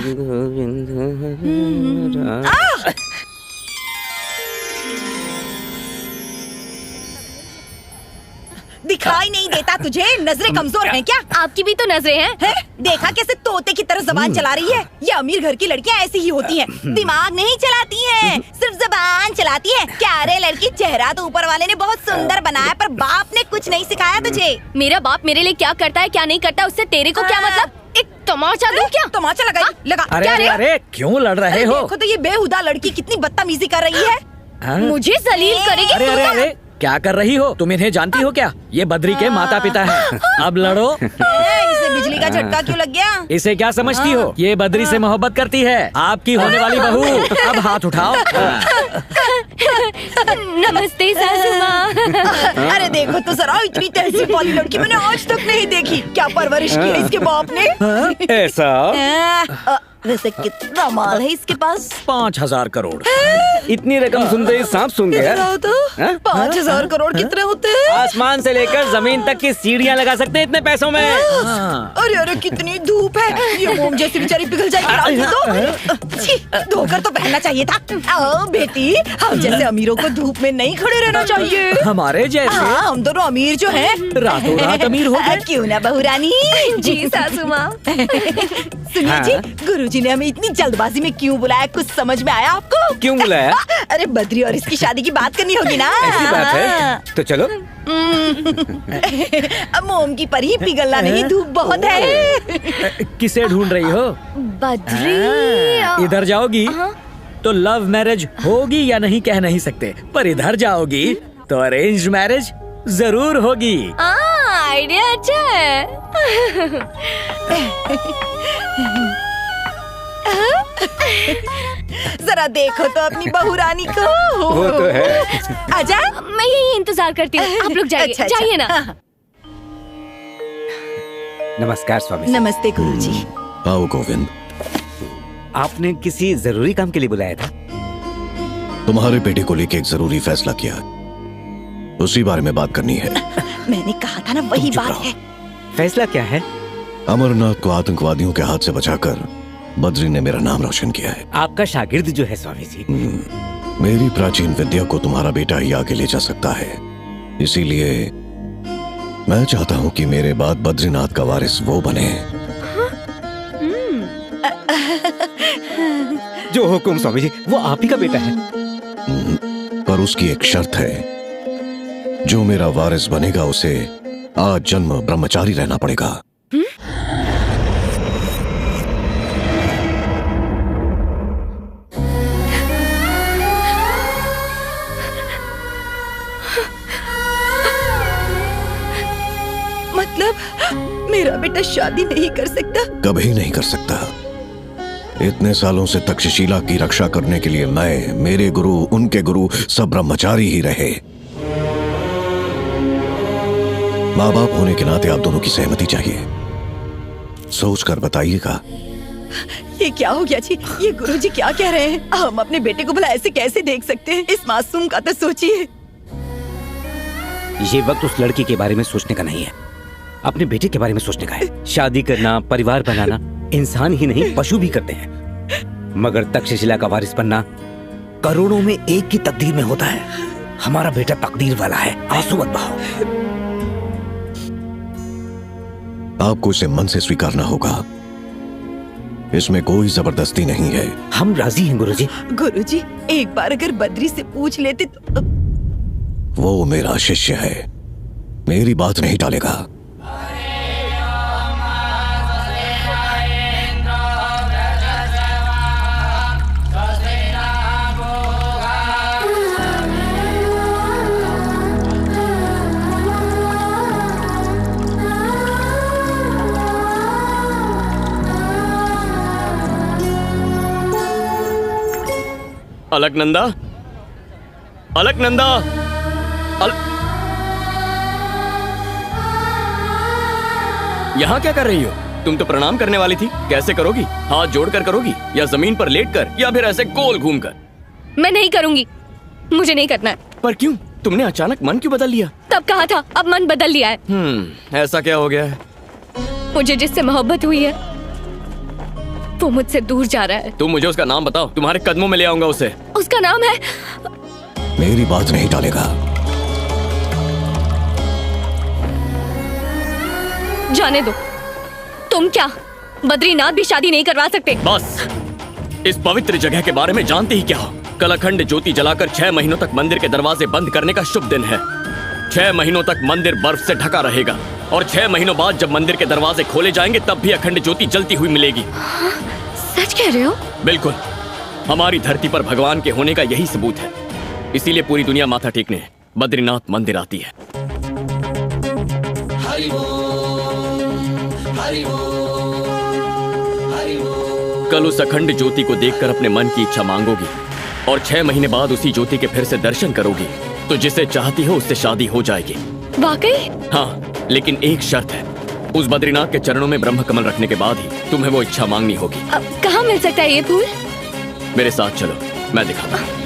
दिखाई नहीं देता तुझे? नजरें कमजोर हैं क्या? आपकी भी तो नजरें हैं। है? देखा कैसे तोते की तरह जबान चला रही है? ये अमीर घर की लड़कियां ऐसी ही होती हैं। दिमाग नहीं चलाती हैं, सिर्फ जबान चलाती हैं। क्या रे लड़की, चेहरा तो ऊपर वाले ने बहुत सुंदर बनाया, पर बाप ने कुछ नहीं सिखाया तुझे। मेरा बाप मेरे लिए क्या करता है क्या नहीं करता उससे तेरे को क्या मतलब? एक तमाचा दूं क्या? तमाचा लगा। अरे क्या अरे रे? अरे क्यों लड़ रहे हो? देखो तो ये बेहुदा लड़की कितनी बदतमीजी कर रही है। मुझे जलील करेगी? अरे अरे अरे क्या कर रही हो? तुम इन्हें जानती हो क्या? ये बद्री के माता पिता हैं। अब लड़ो। इसे बिजली का झटका क्यों लग गया? इसे क्या समझती हो? ये बद्री से मोहब्बत करती है, आपकी होने वाली बहू। अब हाथ उठाओ। नमस्ते सासू माँ। अरे देखो तो जरा, इतनी तहजीब वाली लड़की मैंने आज तक नहीं देखी। क्या परवरिश की है इसके बाप ने? ऐसा? वैसे कितना माल है इसके पास? 5,000 करोड़। इतनी रकम सुनते ही सांप सूंघ गया। 5,000 करोड़ कितने होते हैं? आसमान से लेकर जमीन तक की सीढ़ियाँ लगा सकते हैं इतने पैसों में। अरे अरे कितनी धूप है, ये मोम जैसी बेचारी पिघल जाएगी। धोकर तो पहनना चाहिए था। आओ बेटी, हम जैसे अमीरों को धूप में नहीं खड़े रहना चाहिए। हमारे जैसे? हम दोनों अमीर जो हैं, रातों रात अमीर हो गए। क्यों ना बहू रानी? जी सासू माँ। सुनिए जी, गुरुजी ने हमें इतनी जल्दबाजी में क्यों बुलाया, कुछ समझ में आया आपको? क्यों बुलाया? अरे बद्री और इसकी शादी की बात करनी होगी ना। ऐसी बात है तो चलो। अब मोम की परी पिघलना नहीं, धूप बहुत है। किसे ढूंढ रही हो? बद्री। इधर जाओगी तो लव मैरिज होगी या नहीं कह नहीं सकते, पर इधर जाओगी तो अरेंज मैरिज जरूर होगी। आइडिया अच्छा है। जरा देखो तो अपनी बहू रानी को। वो तो है। आजा, मैं यही इंतजार करती हूँ, आप लोग जाइए। अच्छा, जाइए ना। नमस्कार स्वामी। नमस्ते गुरुजी। आओ गोविंद। आपने किसी जरूरी काम के लिए बुलाया था? तुम्हारे बेटे को लेके एक जरूरी फैसला किया, उसी बारे में बात करनी है। मैंने कहा था ना, वही बात है। फैसला क्या है? अमरनाथ को आतंकवादियों के हाथ से बचाकर बद्री ने मेरा नाम रोशन किया है। आपका शागिर्द जो है स्वामी जी, मेरी प्राचीन विद्या को तुम्हारा बेटा ही आगे ले जा सकता है, इसीलिए मैं चाहता हूँ कि मेरे बाद बद्रीनाथ का वारिस वो बने। जो हुकुम स्वामी जी, वो आप ही का बेटा है। पर उसकी एक शर्त है, जो मेरा वारिस बनेगा उसे आज जन्म ब्रह्मचारी रहना पड़ेगा। मतलब मेरा बेटा शादी नहीं कर सकता? कभी नहीं कर सकता। इतने सालों से तक्षशिला की रक्षा करने के लिए मैं, मेरे गुरु, उनके गुरु सब ब्रह्मचारी ही रहे। माँ बाप होने के नाते आप दोनों की सहमति चाहिए, सोच कर बताइएगा। ये क्या हो गया जी? ये गुरुजी क्या कह रहे हैं? हम अपने बेटे को भला ऐसे कैसे देख सकते हैं? इस मासूम का तो सोचिए। ये वक्त उस लड़की के बारे में सोचने का नहीं है, अपने बेटे के बारे में सोचने का है। शादी करना, परिवार बनाना, इंसान ही नहीं पशु भी करते हैं, मगर तक्षशिला का वारिस बनना करोड़ों में एक की तकदीर में होता है। हमारा बेटा तकदीर वाला है, आंसू मत बहाओ। आपको इसे मन से स्वीकारना होगा। इसमें कोई जबरदस्ती नहीं है। हम राजी हैं गुरुजी। गुरुजी, एक बार अगर बद्री से पूछ लेते तो। वो मेरा शिष्य है, मेरी बात नहीं टालेगा। अलकनंदा, अलकनंदा, यहाँ क्या कर रही हो? तुम तो प्रणाम करने वाली थी। कैसे करोगी? हाथ जोड़कर करोगी या जमीन पर लेटकर या फिर ऐसे गोल घूमकर? मैं नहीं करूंगी, मुझे नहीं करना है। पर क्यों? तुमने अचानक मन क्यों बदल लिया? तब कहा था, अब मन बदल लिया है। ऐसा क्या हो गया है? मुझे जिससे मोहब्बत हुई है वो मुझसे दूर जा रहा है। तुम मुझे उसका नाम बताओ, तुम्हारे कदमों में ले आऊंगा उसे। उसका नाम है। मेरी बात नहीं टालेगा। जाने दो। तुम क्या बद्रीनाथ भी शादी नहीं करवा सकते? बस, इस पवित्र जगह के बारे में जानते ही क्या हो? कल अखंड ज्योति जलाकर 6 महीनों तक मंदिर के दरवाजे बंद करने का शुभ दिन है। 6 महीनों तक मंदिर बर्फ से ढका रहेगा और 6 महीनों बाद जब मंदिर के दरवाजे खोले जाएंगे तब भी अखंड ज्योति जलती हुई मिलेगी। सच कह रहे हो? बिल्कुल। हमारी धरती पर भगवान के होने का यही सबूत है। इसीलिए पूरी दुनिया माथा टेकने बद्रीनाथ मंदिर आती है। कल उस अखंड ज्योति को देखकर अपने मन की इच्छा मांगोगी और 6 महीने बाद उसी ज्योति के फिर से दर्शन करोगी तो जिसे चाहती हो उससे शादी हो जाएगी। वाकई? हाँ, लेकिन एक शर्त है। उस बद्रीनाथ के चरणों में ब्रह्म कमल रखने के बाद ही तुम्हें वो इच्छा मांगनी होगी। अब कहाँ मिल सकता है ये फूल? मेरे साथ चलो, मैं दिखाता हूँ।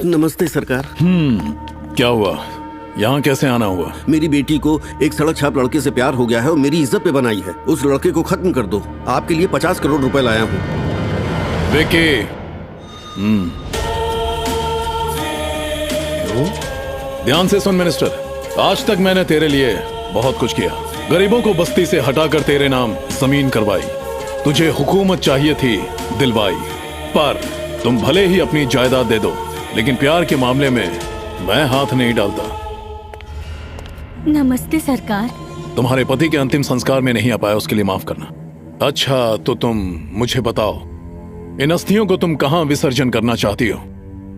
नमस्ते सरकार। क्या हुआ? यहाँ कैसे आना हुआ? मेरी बेटी को एक सड़क छाप लड़के से प्यार हो गया है और मेरी इज्जत पे बनाई है। उस लड़के को खत्म कर दो। आपके लिए 50 करोड़ रुपए लाया हूँ। विकी, ध्यान से सुन मिनिस्टर। आज तक मैंने तेरे लिए बहुत कुछ किया। गरीबों को बस्ती से हटाकर तेरे नाम जमीन करवाई। तुझे हुकूमत चाहिए थी, दिलवाई। पर तुम भले ही अपनी जायदाद दे दो, लेकिन प्यार के मामले में मैं हाथ नहीं डालता। नमस्ते सरकार। तुम्हारे पति के अंतिम संस्कार में नहीं आ पाया, उसके लिए माफ करना। अच्छा, तो तुम मुझे बताओ, इन अस्थियों को तुम कहाँ विसर्जन करना चाहती हो?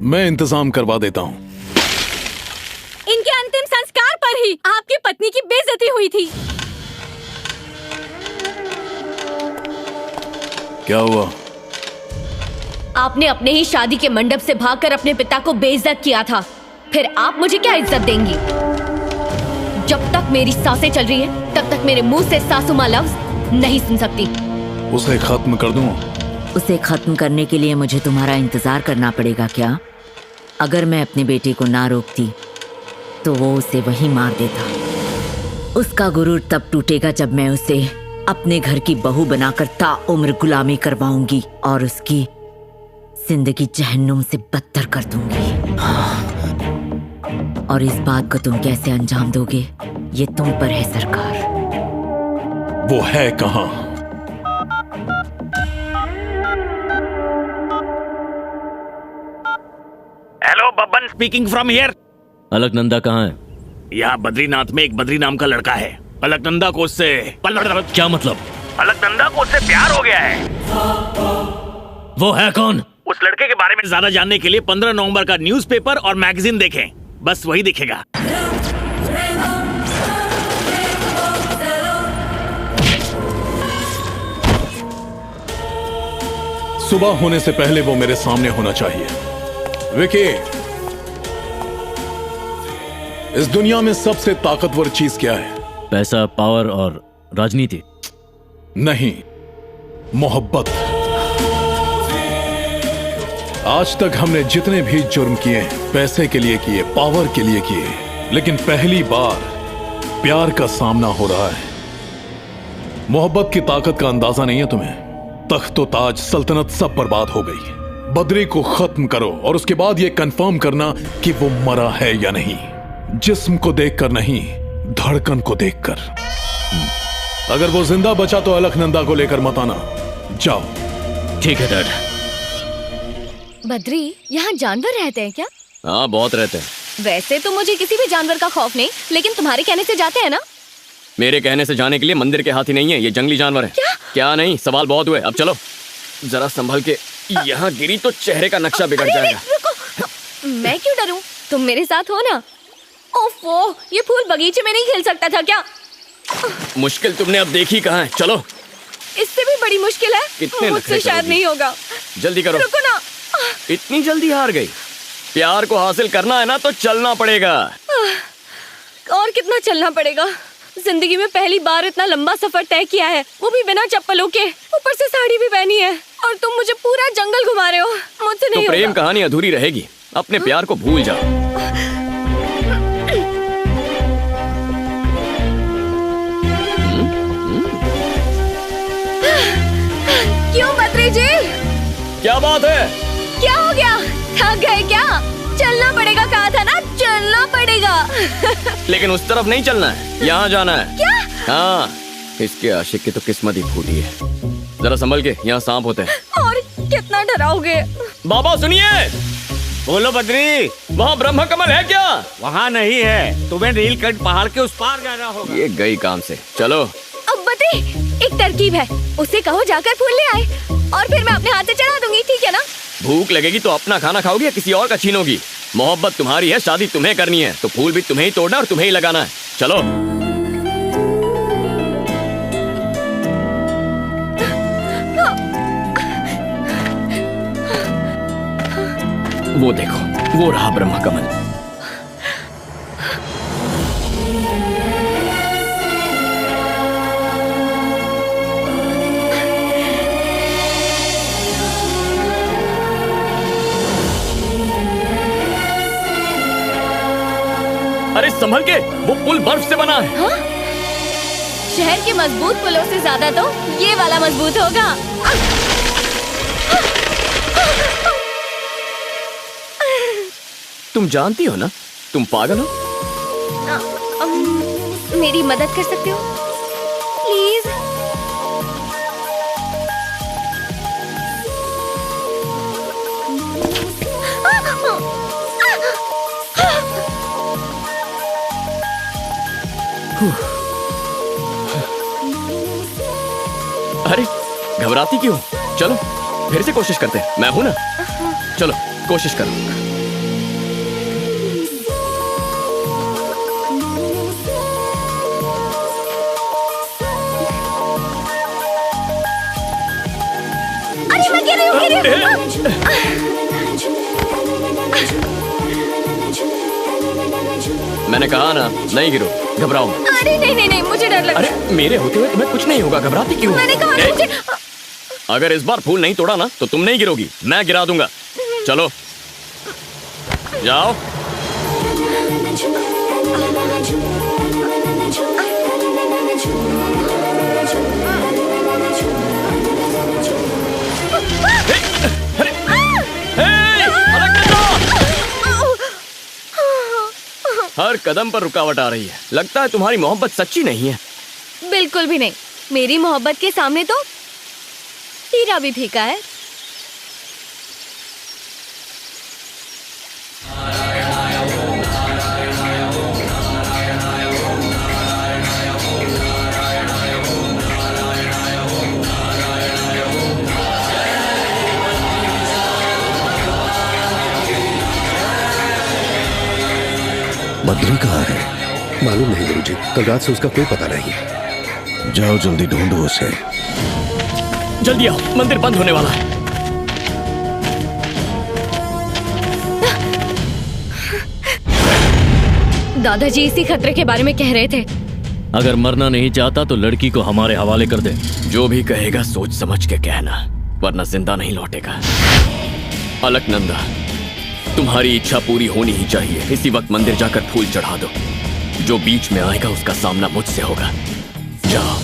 मैं इंतजाम करवा देता हूँ। इनके अंतिम संस्कार पर ही आपकी पत्नी की बेइज्जती हुई थी। क्या हुआ? आपने अपने ही शादी के मंडप से भागकर अपने पिता को बेइज्जत किया था। फिर आप मुझे क्या इज्जत देंगी? जब तक मेरी सांसें चल रही हैं, तब तक मेरे मुंह से सासू माँ लफ्ज नहीं सुन सकती। उसे खत्म कर दूं? उसे खत्म करने के लिए मुझे तुम्हारा इंतजार करना पड़ेगा क्या? अगर मैं अपनी बेटी को ना रोकती तो वो उसे वहीं मार देता। उसका गुरूर तब टूटेगा जब मैं उसे अपने घर की बहू बनाकर ताउम्र गुलामी करवाऊंगी और उसकी जिंदगी जहन्नुम से बदतर कर दूंगी। और इस बात को तुम कैसे अंजाम दोगे, ये तुम पर है सरकार। वो है कहाँ? Hello, Babban speaking from here. Alaknanda कहाँ है? यहाँ बद्रीनाथ में एक बद्री नाम का लड़का है। अलकनंदा को उससे क्या मतलब? अलकनंदा को उससे प्यार हो गया है। वो है कौन? उस लड़के के बारे में ज्यादा जानने के लिए 15 नवंबर का न्यूज़पेपर और मैगजीन देखें, बस वही दिखेगा। सुबह होने से पहले वो मेरे सामने होना चाहिए। विकी, इस दुनिया में सबसे ताकतवर चीज क्या है? पैसा, पावर और राजनीति। नहीं, मोहब्बत। आज तक हमने जितने भी जुर्म किए, पैसे के लिए किए, पावर के लिए किए, लेकिन पहली बार प्यार का सामना हो रहा है। मोहब्बत की ताकत का अंदाजा नहीं है तुम्हें? तख्तो ताज, सल्तनत सब बर्बाद हो गई। बद्री को खत्म करो और उसके बाद यह कंफर्म करना कि वो मरा है या नहीं। जिस्म को देखकर नहीं, धड़कन को देखकर। अगर वो जिंदा बचा तो अलकनंदा को लेकर मत आना। जाओ। ठीक है डैड। बद्री, यहाँ जानवर रहते हैं क्या? हाँ, बहुत रहते हैं। वैसे तो मुझे किसी भी जानवर का खौफ नहीं, लेकिन तुम्हारे कहने से जाते हैं ना? मेरे कहने से जाने के लिए मंदिर के हाथी नहीं है, ये जंगली जानवर है। क्या नहीं, सवाल बहुत हुए, अब चलो। जरा संभल के, यहाँ गिरी तो चेहरे का नक्शा बिगड़ जाएगा। रुको, मैं क्यों डरूं? तुम मेरे साथ हो ना? ओफो, ये फूल बगीचे में नहीं खिल सकता था क्या? मुश्किल तुमने अब देखी कहाँ है, चलो। इससे भी बड़ी मुश्किल है, कितने मुझसे शायद नहीं होगा। जल्दी करो। रुको ना। इतनी जल्दी हार गई? प्यार को हासिल करना है ना तो चलना पड़ेगा। और कितना चलना पड़ेगा? जिंदगी में पहली बार इतना लंबा सफर तय किया है, वो भी बिना चप्पलों के, ऊपर से साड़ी भी पहनी है, और तुम मुझे पूरा जंगल घुमा रहे हो। मुझसे नहीं तो प्रेम होगा। कहानी अधूरी रहेगी। अपने प्यार को भूल जाओ। क्यों बद्री जी? क्या बात है? क्या हो गया? थक गए क्या? चलना पड़ेगा, कहा था ना, चलना पड़ेगा। लेकिन उस तरफ नहीं चलना है, यहाँ जाना है। क्या? हाँ, इसके आशिक की तो किस्मत ही फूटी है। जरा संभल के, यहाँ सांप होते हैं। और कितना डराओगे? बाबा सुनिए। बोलो बद्री, वहाँ ब्रह्म कमल है क्या? वहाँ नहीं है, तुम्हें नीलकंठ पहाड़ के उस पार जाना होगा। ये गई काम से, चलो। अब बद्री, एक तरकीब है, उसे कहो जाकर फूल ले आए, और फिर मैं अपने हाथ से चढ़ा दूंगी, ठीक है ना? भूख लगेगी तो अपना खाना खाओगी या किसी और का छीनोगी? मोहब्बत तुम्हारी है, शादी तुम्हें करनी है, तो फूल भी तुम्हें ही तोड़ना और तुम्हें ही लगाना है। चलो। वो देखो, वो रहा ब्रह्म कमल। अरे संभल के, वो पुल बर्फ से बना है। हाँ? शहर के मजबूत पुलों से ज्यादा तो ये वाला मजबूत होगा। तुम जानती हो ना, तुम पागल हो। मेरी मदद कर सकते हो प्लीज? अरे घबराती क्यों? चलो फिर से कोशिश करते हैं, मैं हूं ना। चलो कोशिश करो। अरे मैं गिर रही हूँ। मैंने कहा ना, नहीं गिरो, घबराओ मत। अरे नहीं नहीं नहीं, मुझे डर लग रहा है। अरे मेरे होते हुए तुम्हें कुछ नहीं होगा, घबराती क्यों? मैंने कहा ना मुझे। अगर इस बार फूल नहीं तोड़ा ना तो तुम नहीं गिरोगी, मैं गिरा दूंगा। चलो जाओ। हर कदम पर रुकावट आ रही है। लगता है तुम्हारी मोहब्बत सच्ची नहीं है। बिल्कुल भी नहीं। मेरी मोहब्बत के सामने तो हीरा भी फीका है। बद्री कहाँ है? मालूम नहीं गुरुजी, कल रात से उसका कोई पता नहीं। जाओ जल्दी ढूंढो उसे। जल्दी आओ, मंदिर बंद होने वाला है। दादाजी इसी खतरे के बारे में कह रहे थे। अगर मरना नहीं चाहता तो लड़की को हमारे हवाले कर दे। जो भी कहेगा सोच समझ के कहना, वरना जिंदा नहीं लौटेगा। अलकनंदा, तुम्हारी इच्छा पूरी होनी ही चाहिए। इसी वक्त मंदिर जाकर फूल चढ़ा दो। जो बीच में आएगा उसका सामना मुझसे होगा। जाओ।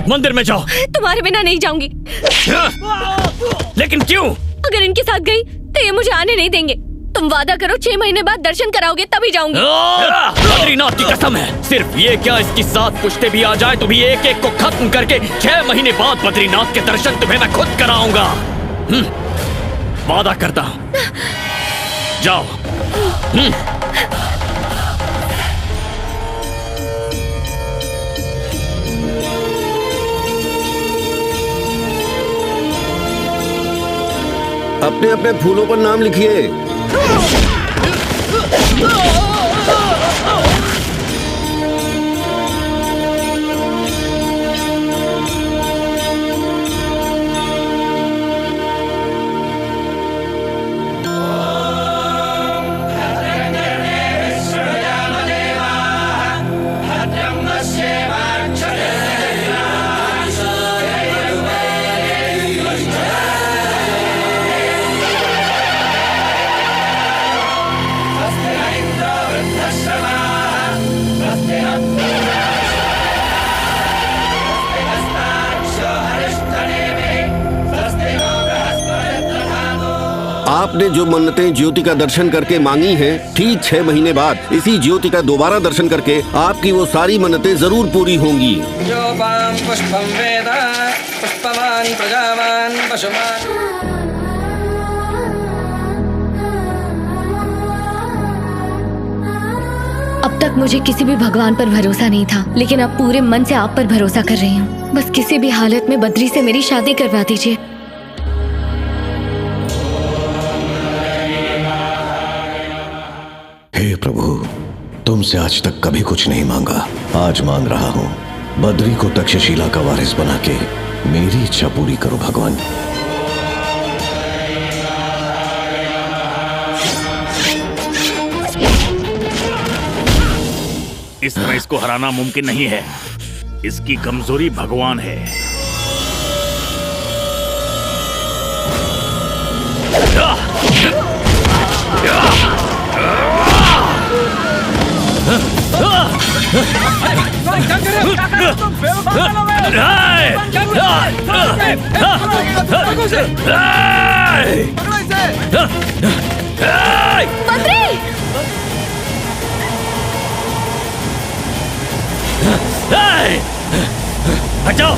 मंदिर में जाओ। तुम्हारे बिना नहीं जाऊंगी। लेकिन क्यों? अगर इनके साथ गई तो ये मुझे आने नहीं देंगे। तुम वादा करो 6 महीने बाद दर्शन कराओगे तभी जाऊंगी। बद्रीनाथ की कसम है, सिर्फ ये क्या इसकी 7 पुश्ते भी आ जाए तो भी एक एक को खत्म करके 6 महीने बाद बद्रीनाथ के दर्शन तुम्हें मैं खुद कराऊंगा। वादा करता हूँ। जाओ। अपने अपने फूलों पर नाम लिखिए। आपने जो मन्नतें ज्योति का दर्शन करके मांगी हैं, ठीक 6 महीने बाद इसी ज्योति का दोबारा दर्शन करके आपकी वो सारी मन्नतें जरूर पूरी होंगी। पुष्पं वेद पुष्पवान् प्रजावान् पशुमान्। अब तक मुझे किसी भी भगवान पर भरोसा नहीं था, लेकिन अब पूरे मन से आप पर भरोसा कर रही हूँ। बस किसी भी हालत में बद्री से मेरी शादी करवा दीजिए। हे प्रभु, तुमसे आज तक कभी कुछ नहीं मांगा, आज मांग रहा हूँ। बद्री को तक्षशिला का वारिस बना के मेरी इच्छा पूरी करो भगवान। इस तरह इसको हराना मुमकिन नहीं है। इसकी कमजोरी भगवान है। हटाओ।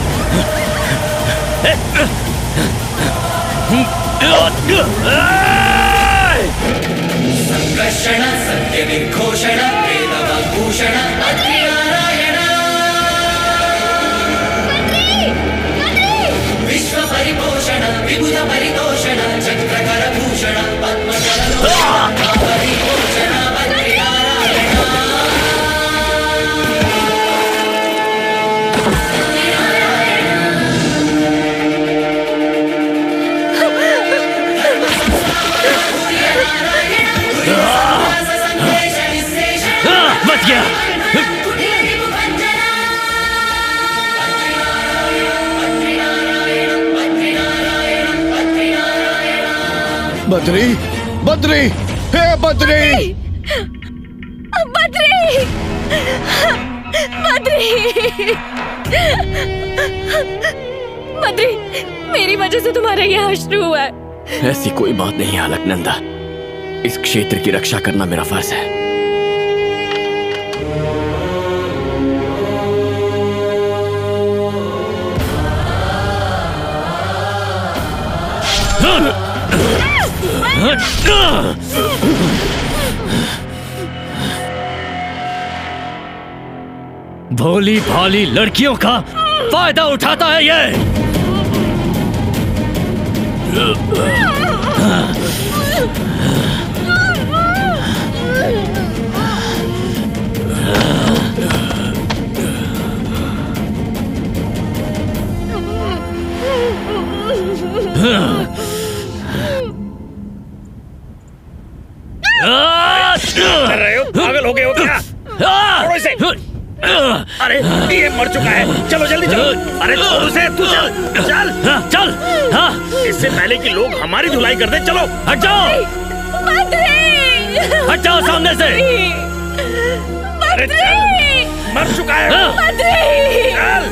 संकर्षण सत्य निर्घोषण वेदवाग्भूषण अग्निनारायण विश्व परिपोषण विबुध परितोषण चक्रकर भूषण पद्मकरलोचन परिपोषण बच गया। बद्री, बद्री, हे बद्री, बद्री, बद्री, बद्री, मेरी वजह से तुम्हारा ये अश्रु हुआ है। ऐसी कोई बात नहीं है अलकनंदा। इस क्षेत्र की रक्षा करना मेरा फर्ज है। भोली भाली लड़कियों का फायदा उठाता है ये। कर रहे हो? पागल हो गए हो क्या? छोड़ो इसे। अरे ये मर चुका है। चलो जल्दी चलो। अरे छोड़ उसे। तू चल चल चल। इससे पहले कि लोग हमारी धुलाई कर दे। चलो हट जाओ। हट जाओ सामने से। अरे चल, मर चुका है। चल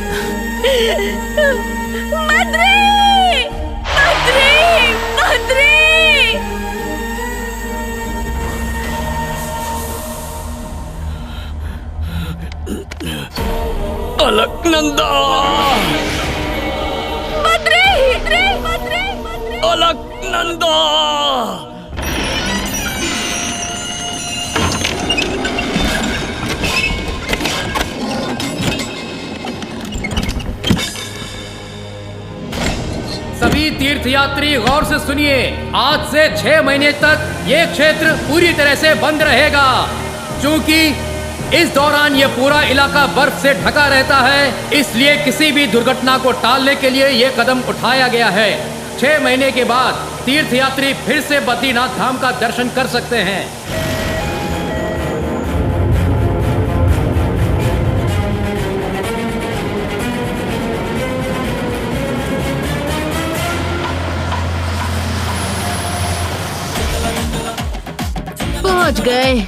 अलकनंदा, अलकनंदा। सभी तीर्थयात्री गौर से सुनिए। आज से 6 महीने तक ये क्षेत्र पूरी तरह से बंद रहेगा, क्योंकि इस दौरान ये पूरा इलाका बर्फ से ढका रहता है। इसलिए किसी भी दुर्घटना को टालने के लिए ये कदम उठाया गया है। 6 महीने के बाद तीर्थयात्री फिर से बद्रीनाथ धाम का दर्शन कर सकते हैं। पहुंच गए।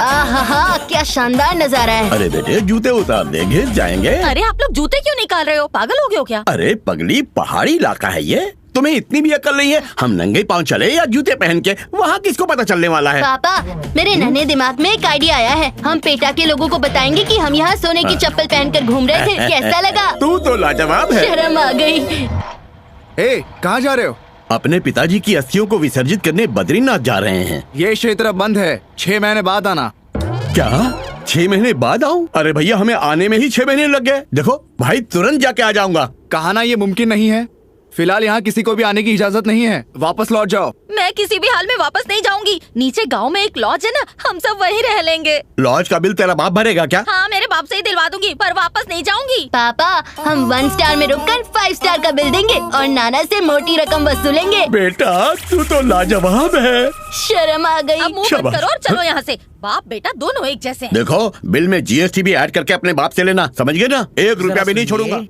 आहा, क्या शानदार नजारा है। अरे बेटे जूते उतार दे, घिस जाएंगे। अरे आप लोग जूते क्यों निकाल रहे हो? पागल हो गए हो क्या? अरे पगली, पहाड़ी इलाका है ये। तुम्हें इतनी भी अकल नहीं है? हम नंगे पाँव चले या जूते पहन के, वहाँ किसको पता चलने वाला है? पापा, मेरे नन्हे दिमाग में एक आइडिया आया है। हम पेटा के लोगों को बताएंगे कि हम यहाँ सोने की चप्पल पहनकर घूम रहे थे। कैसा लगा? तू तो लाजवाब है। शर्म आ गई। कहाँ जा रहे हो? अपने पिताजी की अस्थियों को विसर्जित करने बद्रीनाथ जा रहे हैं। ये क्षेत्र बंद है, 6 महीने बाद आना। क्या 6 महीने बाद आऊं? अरे भैया, हमें आने में ही 6 महीने लग गए। देखो भाई, तुरंत जाके आ जाऊंगा। कहा ना ये मुमकिन नहीं है। फिलहाल यहाँ किसी को भी आने की इजाजत नहीं है। वापस लौट जाओ। मैं किसी भी हाल में वापस नहीं जाऊंगी। नीचे गांव में एक लॉज है ना, हम सब वहीं रह लेंगे। लॉज का बिल तेरा बाप भरेगा क्या? हाँ, मेरे बाप से ही दिलवा दूंगी, पर वापस नहीं जाऊंगी। पापा, हम 1 स्टार में रुककर 5 स्टार का बिल देंगे और नाना से मोटी रकम वसूलेंगे। बेटा तू तो लाजवाब है। शर्म आ गई। अब मुंह बंद करो और चलो यहाँ से। बाप बेटा दोनों एक जैसे हैं। देखो बिल में GST भी ऐड करके अपने बाप से लेना, समझ गए ना? 1 रुपया भी नहीं छोड़ूंगा।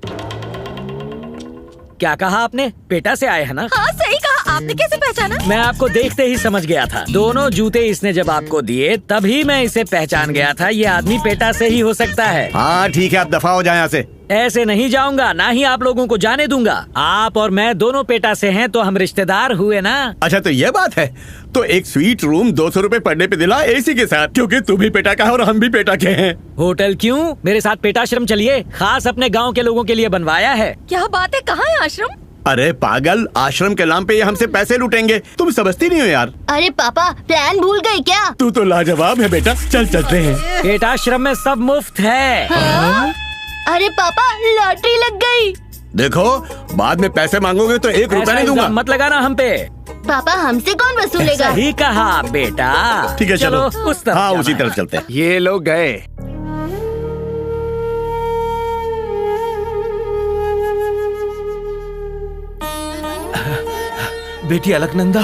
क्या कहा आपने? पेटा से आए हैं ना? हाँ सही कहा। आपने कैसे पहचाना? मैं आपको देखते ही समझ गया था। दोनों जूते इसने जब आपको दिए तभी मैं इसे पहचान गया था। ये आदमी पेटा से ही हो सकता है। हाँ ठीक है, आप दफा हो जाए यहाँ से। ऐसे नहीं जाऊंगा, ना ही आप लोगों को जाने दूंगा। आप और मैं दोनों पेटा से हैं तो हम रिश्तेदार हुए ना। अच्छा तो ये बात है। तो एक स्वीट रूम 200 रुपए पढ़ने पे दिला AC के साथ, क्योंकि तू भी पेटा का है और हम भी पेटा के हैं। होटल क्यों? मेरे साथ पेटाश्रम चलिए, खास अपने गांव के लोगों के लिए बनवाया है। क्या बात है, कहाँ है आश्रम? अरे पागल, आश्रम के नाम पे ये हमसे पैसे लूटेंगे। तुम समझती नहीं हो यार। अरे पापा, प्लान भूल गए क्या? तू तो लाजवाब है बेटा, चल चलते हैं। पेटाश्रम में सब मुफ्त है। हाँ? अरे पापा, लॉटरी लग गई। देखो बाद में पैसे मांगोगे तो 1 रुपया नहीं दूंगा। मत लगाना हम पे। पापा, हमसे कौन वसूलेगा? सही कहा बेटा। ठीक है चलो उस तरफ। हाँ उसी तरफ चलते हैं। ये लोग गए। बेटी अलकनंदा,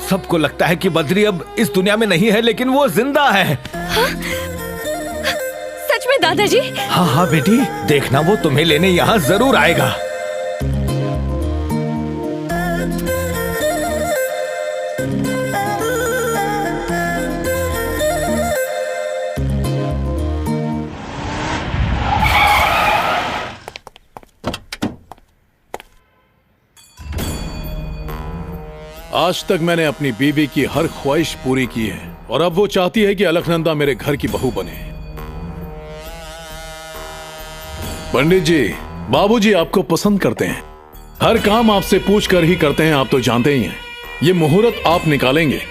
सबको लगता है कि बद्री अब इस दुनिया में नहीं है, लेकिन वो जिंदा है। सच में दादाजी? हाँ हाँ बेटी, देखना वो तुम्हें लेने यहाँ जरूर आएगा। आज तक मैंने अपनी बीवी की हर ख्वाहिश पूरी की है और अब वो चाहती है कि अलकनंदा मेरे घर की बहू बने। पंडित जी, बाबूजी आपको पसंद करते हैं। हर काम आपसे पूछ कर ही करते हैं, आप तो जानते ही हैं। ये मुहूर्त आप निकालेंगे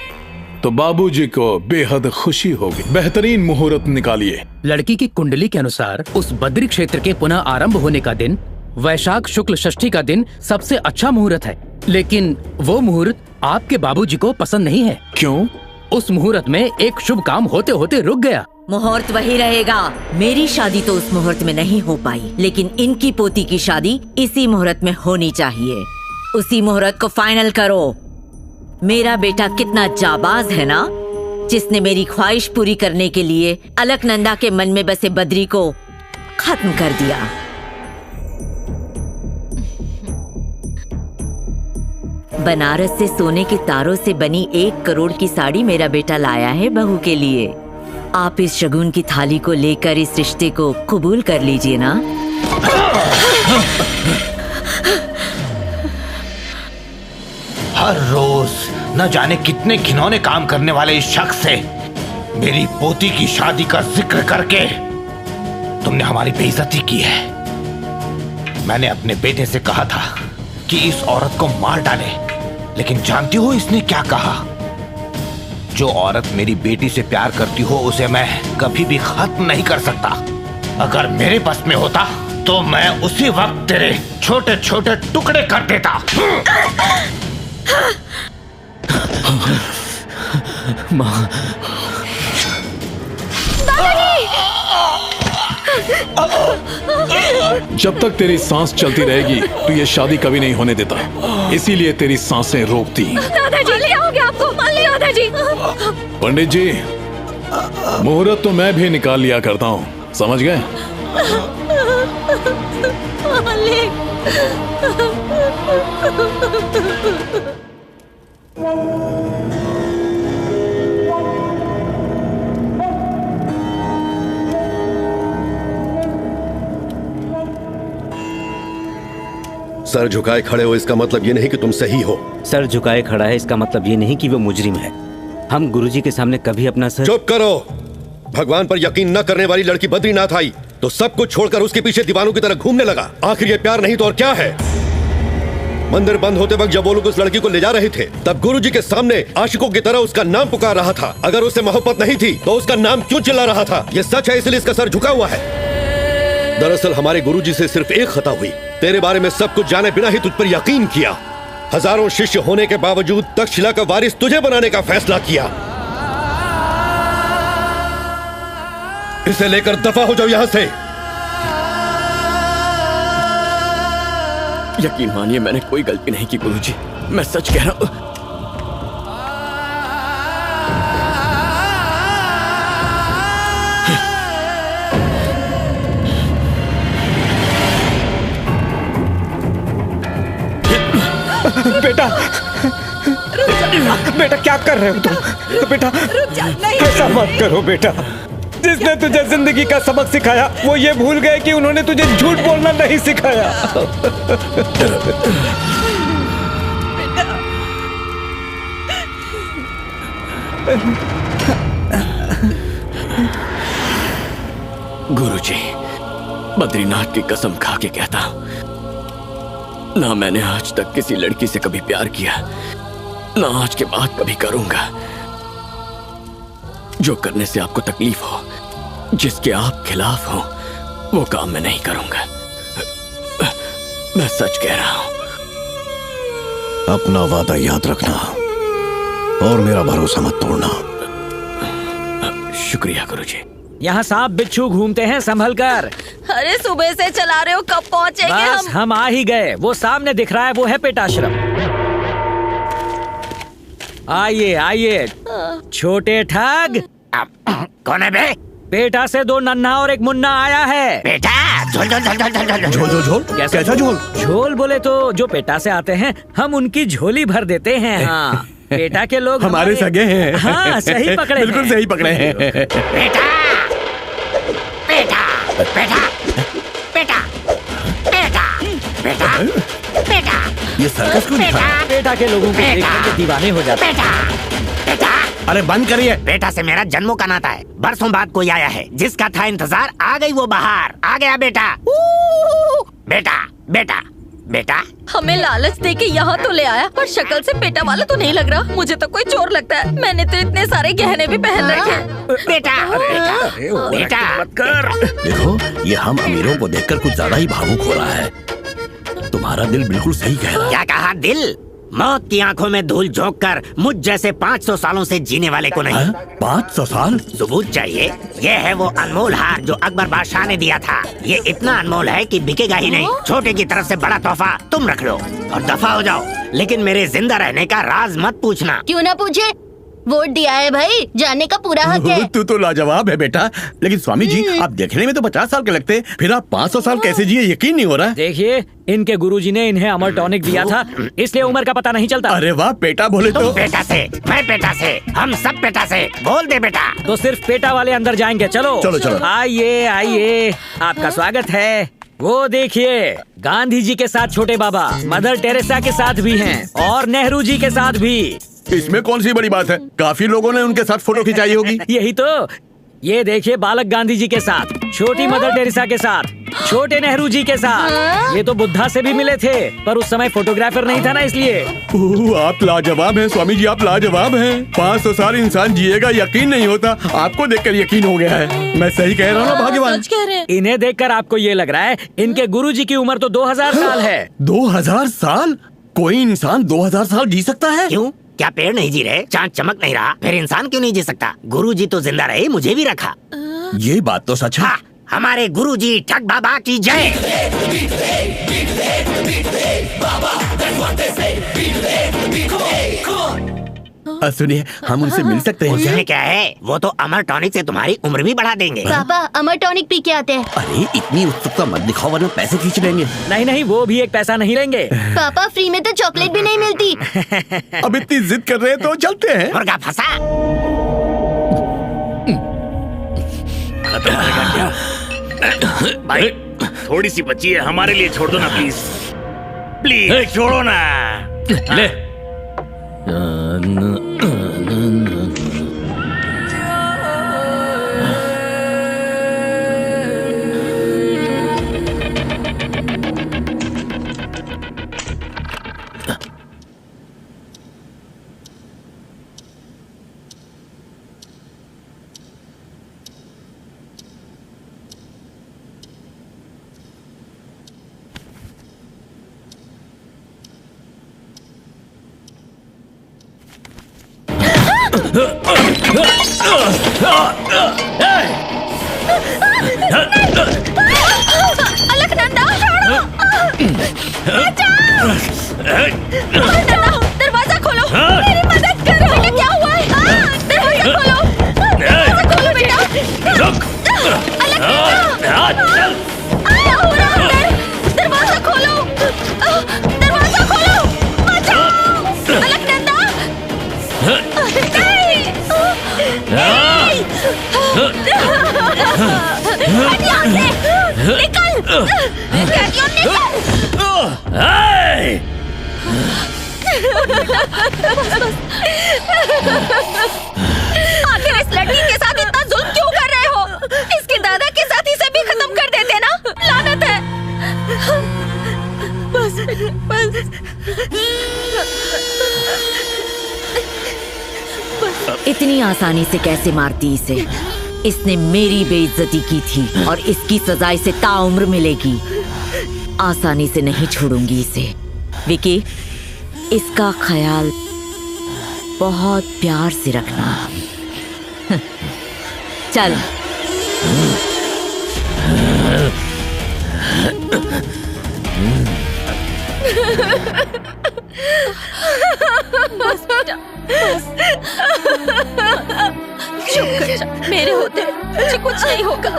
तो बाबूजी को बेहद खुशी होगी। बेहतरीन मुहूर्त निकालिए। लड़की की कुंडली के अनुसार उस बद्री क्षेत्र के पुनः आरंभ होने का दिन वैशाख शुक्ल षष्ठी का दिन सबसे अच्छा मुहूर्त है, लेकिन वो मुहूर्त आपके बाबूजी को पसंद नहीं है। क्यों? उस मुहूर्त में एक शुभ काम होते होते रुक गया। मुहूर्त वही रहेगा। मेरी शादी तो उस मुहूर्त में नहीं हो पाई, लेकिन इनकी पोती की शादी इसी मुहूर्त में होनी चाहिए। उसी मुहूर्त को फाइनल करो। मेरा बेटा कितना जाबाज है ना, जिसने मेरी ख्वाहिश पूरी करने के लिए अलकनंदा के मन में बसे बद्री को खत्म कर दिया। बनारस से सोने के तारों से बनी 1 करोड़ की साड़ी मेरा बेटा लाया है बहू के लिए। आप इस शगुन की थाली को लेकर इस रिश्ते को कबूल कर लीजिए ना। हर रोज न जाने कितने घिनौने काम करने वाले इस शख्स से मेरी पोती की शादी का जिक्र करके तुमने हमारी बेइज्जती की है। मैंने अपने बेटे से कहा था कि इस औरत को मार डाले, लेकिन जानती हो इसने क्या कहा? जो औरत मेरी बेटी से प्यार करती हो उसे मैं कभी भी खत्म नहीं कर सकता। अगर मेरे बस में होता तो मैं उसी वक्त तेरे छोटे छोटे टुकड़े कर देता। माँ, जब तक तेरी सांस चलती रहेगी तो ये शादी कभी नहीं होने देता, इसीलिए तेरी सांसें रोकती। दादाजी, क्या हो गया आपको? दादाजी। पंडित जी, मुहूर्त तो मैं भी निकाल लिया करता हूँ, समझ गए? सर झुकाए खड़े हो इसका मतलब ये नहीं कि तुम सही हो। सर झुकाए खड़ा है इसका मतलब ये नहीं कि वो मुजरिम है। हम गुरुजी के सामने कभी अपना सर। चुप करो। भगवान पर यकीन न करने वाली लड़की बद्रीनाथ आई तो सब कुछ छोड़कर उसके पीछे दीवानों की तरह घूमने लगा। आखिर ये प्यार नहीं तो और क्या है? मंदिर बंद होते वक्त जब वो लोग उस लड़की को ले जा रहे थे तब गुरुजी के सामने आशिकों की तरह उसका नाम पुकार रहा था। अगर उससे मोहब्बत नहीं थी तो उसका नाम क्यों चिल्ला रहा था? ये सच है, इसलिए इसका सर झुका हुआ है। दरअसल हमारे गुरुजी से सिर्फ एक खता हुई, तेरे बारे में सब कुछ जाने बिना ही तुझ पर यकीन किया। हजारों शिष्य होने के बावजूद तक्षशिला का वारिस तुझे बनाने का फैसला किया। इसे लेकर दफा हो जाओ यहां से। यकीन मानिए मैंने कोई गलती नहीं की गुरुजी, मैं सच कह रहा हूं। बेटा बेटा क्या कर रहे हो तुम? बेटा ऐसा मत करो बेटा। जिसने तुझे जिंदगी का सबक सिखाया वो ये भूल गए कि उन्होंने तुझे झूठ बोलना नहीं सिखाया। गुरुजी, बद्रीनाथ की कसम खा के कहता हूं, ना मैंने आज तक किसी लड़की से कभी प्यार किया, ना आज के बाद कभी करूंगा। जो करने से आपको तकलीफ हो, जिसके आप खिलाफ हो, वो काम मैं नहीं करूंगा। मैं सच कह रहा हूं। अपना वादा याद रखना और मेरा भरोसा मत तोड़ना। शुक्रिया गुरुजी। यहाँ सांप बिच्छू घूमते हैं, संभल कर। अरे सुबह से चला रहे हो, कब पहुँचेंगे बस हम आ ही गए। वो सामने दिख रहा है, वो है पेटाश्रम। आइए आइए छोटे ठग। कौन है बे? पेटा से 2 नन्हा और 1 मुन्ना आया है। बेटा झोल झोल झोल झोल झोल झोल झोल झोल कैसा झोल? झोल बोले तो जो पेटा से आते हैं हम उनकी झोली भर देते हैं। हाँ, पेटा के लोग हमारे सगे हैं। हाँ सही पकड़े, बिल्कुल सही पकड़े हैं। बेटा बेटा बेटा बेटा बेटा बेटा बेटा ये सर्कस क्यों दिखा? पेटा के लोगों को देखकर के दीवाने हो जाते हैं। बेटा अरे बंद करिए। बेटा से मेरा जन्मों का नाता है। बरसों बाद कोई आया है जिसका था इंतजार, आ गई वो बाहर। आ गया बेटा। बेटा बेटा बेटा हमें लालच दे के यहाँ तो ले आया, पर शक्ल से पेटा वाला तो नहीं लग रहा। मुझे तो कोई चोर लगता है। मैंने तो इतने सारे गहने भी पहन रखे हैं। बेटा बेटा मत कर। देखो ये हम अमीरों को देखकर कुछ ज्यादा ही भावुक हो रहा है। तुम्हारा दिल बिल्कुल सही कह रहा है। क्या कहा? दिल? मौत की आंखों में धूल झोंक कर मुझ जैसे 500 सालों से जीने वाले को नहीं। 500 साल? सबूत चाहिए? ये है वो अनमोल हार जो अकबर बादशाह ने दिया था। ये इतना अनमोल है कि बिकेगा ही नहीं। छोटे की तरफ से बड़ा तोहफा तुम रख लो और दफा हो जाओ। लेकिन मेरे जिंदा रहने का राज मत पूछना। क्यों ना पूछे? वोट दिया है भाई, जानने का पूरा हक है। तू तो लाजवाब है बेटा। लेकिन स्वामी जी आप देखने में तो 50 साल के लगते, फिर आप 500 साल कैसे जिए यकीन नहीं हो रहा। देखिए इनके गुरुजी ने इन्हें अमर टॉनिक दिया था, इसलिए उम्र का पता नहीं चलता। अरे वाह बेटा बोले तो। बेटा से, मैं बेटा से, हम सब बेटा से। बोल दे बेटा। तो सिर्फ पेटा वाले अंदर जाएंगे। चलो चलो चलो। आइए आइए, आपका स्वागत है। वो देखिए गांधी जी के साथ छोटे बाबा, मदर टेरेसा के साथ भी हैं और नेहरू जी के साथ भी। इसमें कौन सी बड़ी बात है? काफी लोगों ने उनके साथ फोटो खिंचाई होगी। यही तो। ये देखिए बालक गांधी जी के साथ, छोटी मदर टेरेसा के साथ, छोटे नेहरू जी के साथ। ये तो बुद्धा से भी मिले थे, पर उस समय फोटोग्राफर नहीं था ना, इसलिए। आप लाजवाब हैं स्वामी जी, आप लाजवाब हैं। 500 साल इंसान जिएगा यकीन नहीं होता। आपको देखकर यकीन हो गया है। मैं सही कह रहा हूँ ना भाग्यवान? इन्हें देखकर आपको ये लग रहा है इनके गुरुजी की उम्र तो 2000 साल है। 2000 साल? कोई इंसान 2000 साल जी सकता है? क्यों? क्या पेड़ नहीं जी रहे? चांद चमक नहीं रहा? फिर इंसान क्यों नहीं जी सकता? गुरुजी तो जिंदा रहे, मुझे भी रखा। ये बात तो सच है। हाँ, हमारे गुरुजी ठग बाबा की जय। सुनिए हम उनसे मिल सकते हैं? उसमें क्या है? वो तो अमर टॉनिक से तुम्हारी उम्र भी बढ़ा देंगे। पापा अमर टॉनिक पी के आते हैं। अरे इतनी उत्सुकता मत दिखाओ वरना पैसे खींच लेंगे। नहीं नहीं, वो भी एक पैसा नहीं लेंगे। पापा फ्री में तो चॉकलेट भी नहीं मिलती। अब इतनी जिद कर रहे हैं तो चलते हैं। मुर्गा फंसा। भाई थोड़ी सी बची है, हमारे लिए छोड़ दो ना प्लीज। प्लीज छोड़ो ना। ले। दरवाजा खोलो, मेरी मदद करो। बेटा क्या हुआ है? दरवाजा खोलो, दरवाजा खोलो बेटा। रुक। क्या हो रहा है अंदर? दरवाजा खोलो, दरवाजा खोलो, बचाओ। अलकनंदा, हट यहाँ से, निकल, कहती हूँ निकल। आखिर इस लड़की के साथ इतना जुल्म क्यों कर रहे हो? इसके दादा के साथ इसे भी खत्म कर देते ना, लानत है। बस इतनी आसानी से कैसे मारती इसे? इसने मेरी बेइज्जती की थी और इसकी सजा इसे ताउम्र मिलेगी। आसानी से नहीं छोड़ूंगी इसे। विकी, इसका ख्याल बहुत प्यार से रखना। चल। बस बेटा, बस। चुप कर जा, मेरे होते मुझे कुछ नहीं होगा।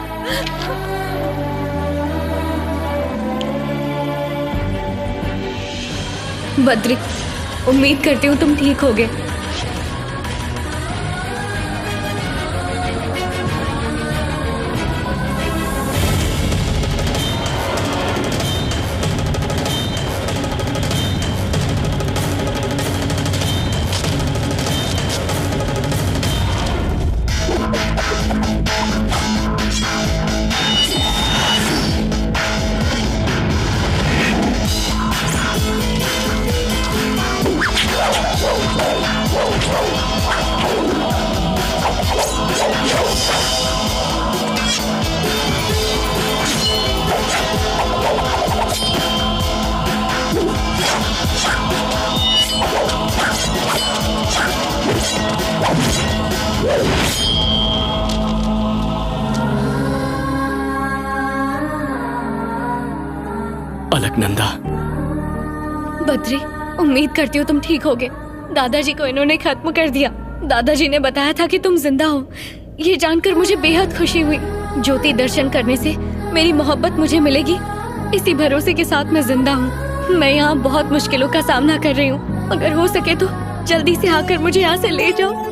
बद्री, उम्मीद करती हूँ तुम ठीक होगे। अलकनंदा। बद्री, उम्मीद करती हूँ तुम ठीक होगे। दादाजी को इन्होंने खत्म कर दिया। दादाजी ने बताया था कि तुम जिंदा हो। ये जानकर मुझे बेहद खुशी हुई। ज्योति दर्शन करने से मेरी मोहब्बत मुझे मिलेगी, इसी भरोसे के साथ मैं जिंदा हूँ। मैं यहाँ बहुत मुश्किलों का सामना कर रही हूँ। अगर हो सके तो जल्दी से आकर मुझे यहाँ से ले जाओ।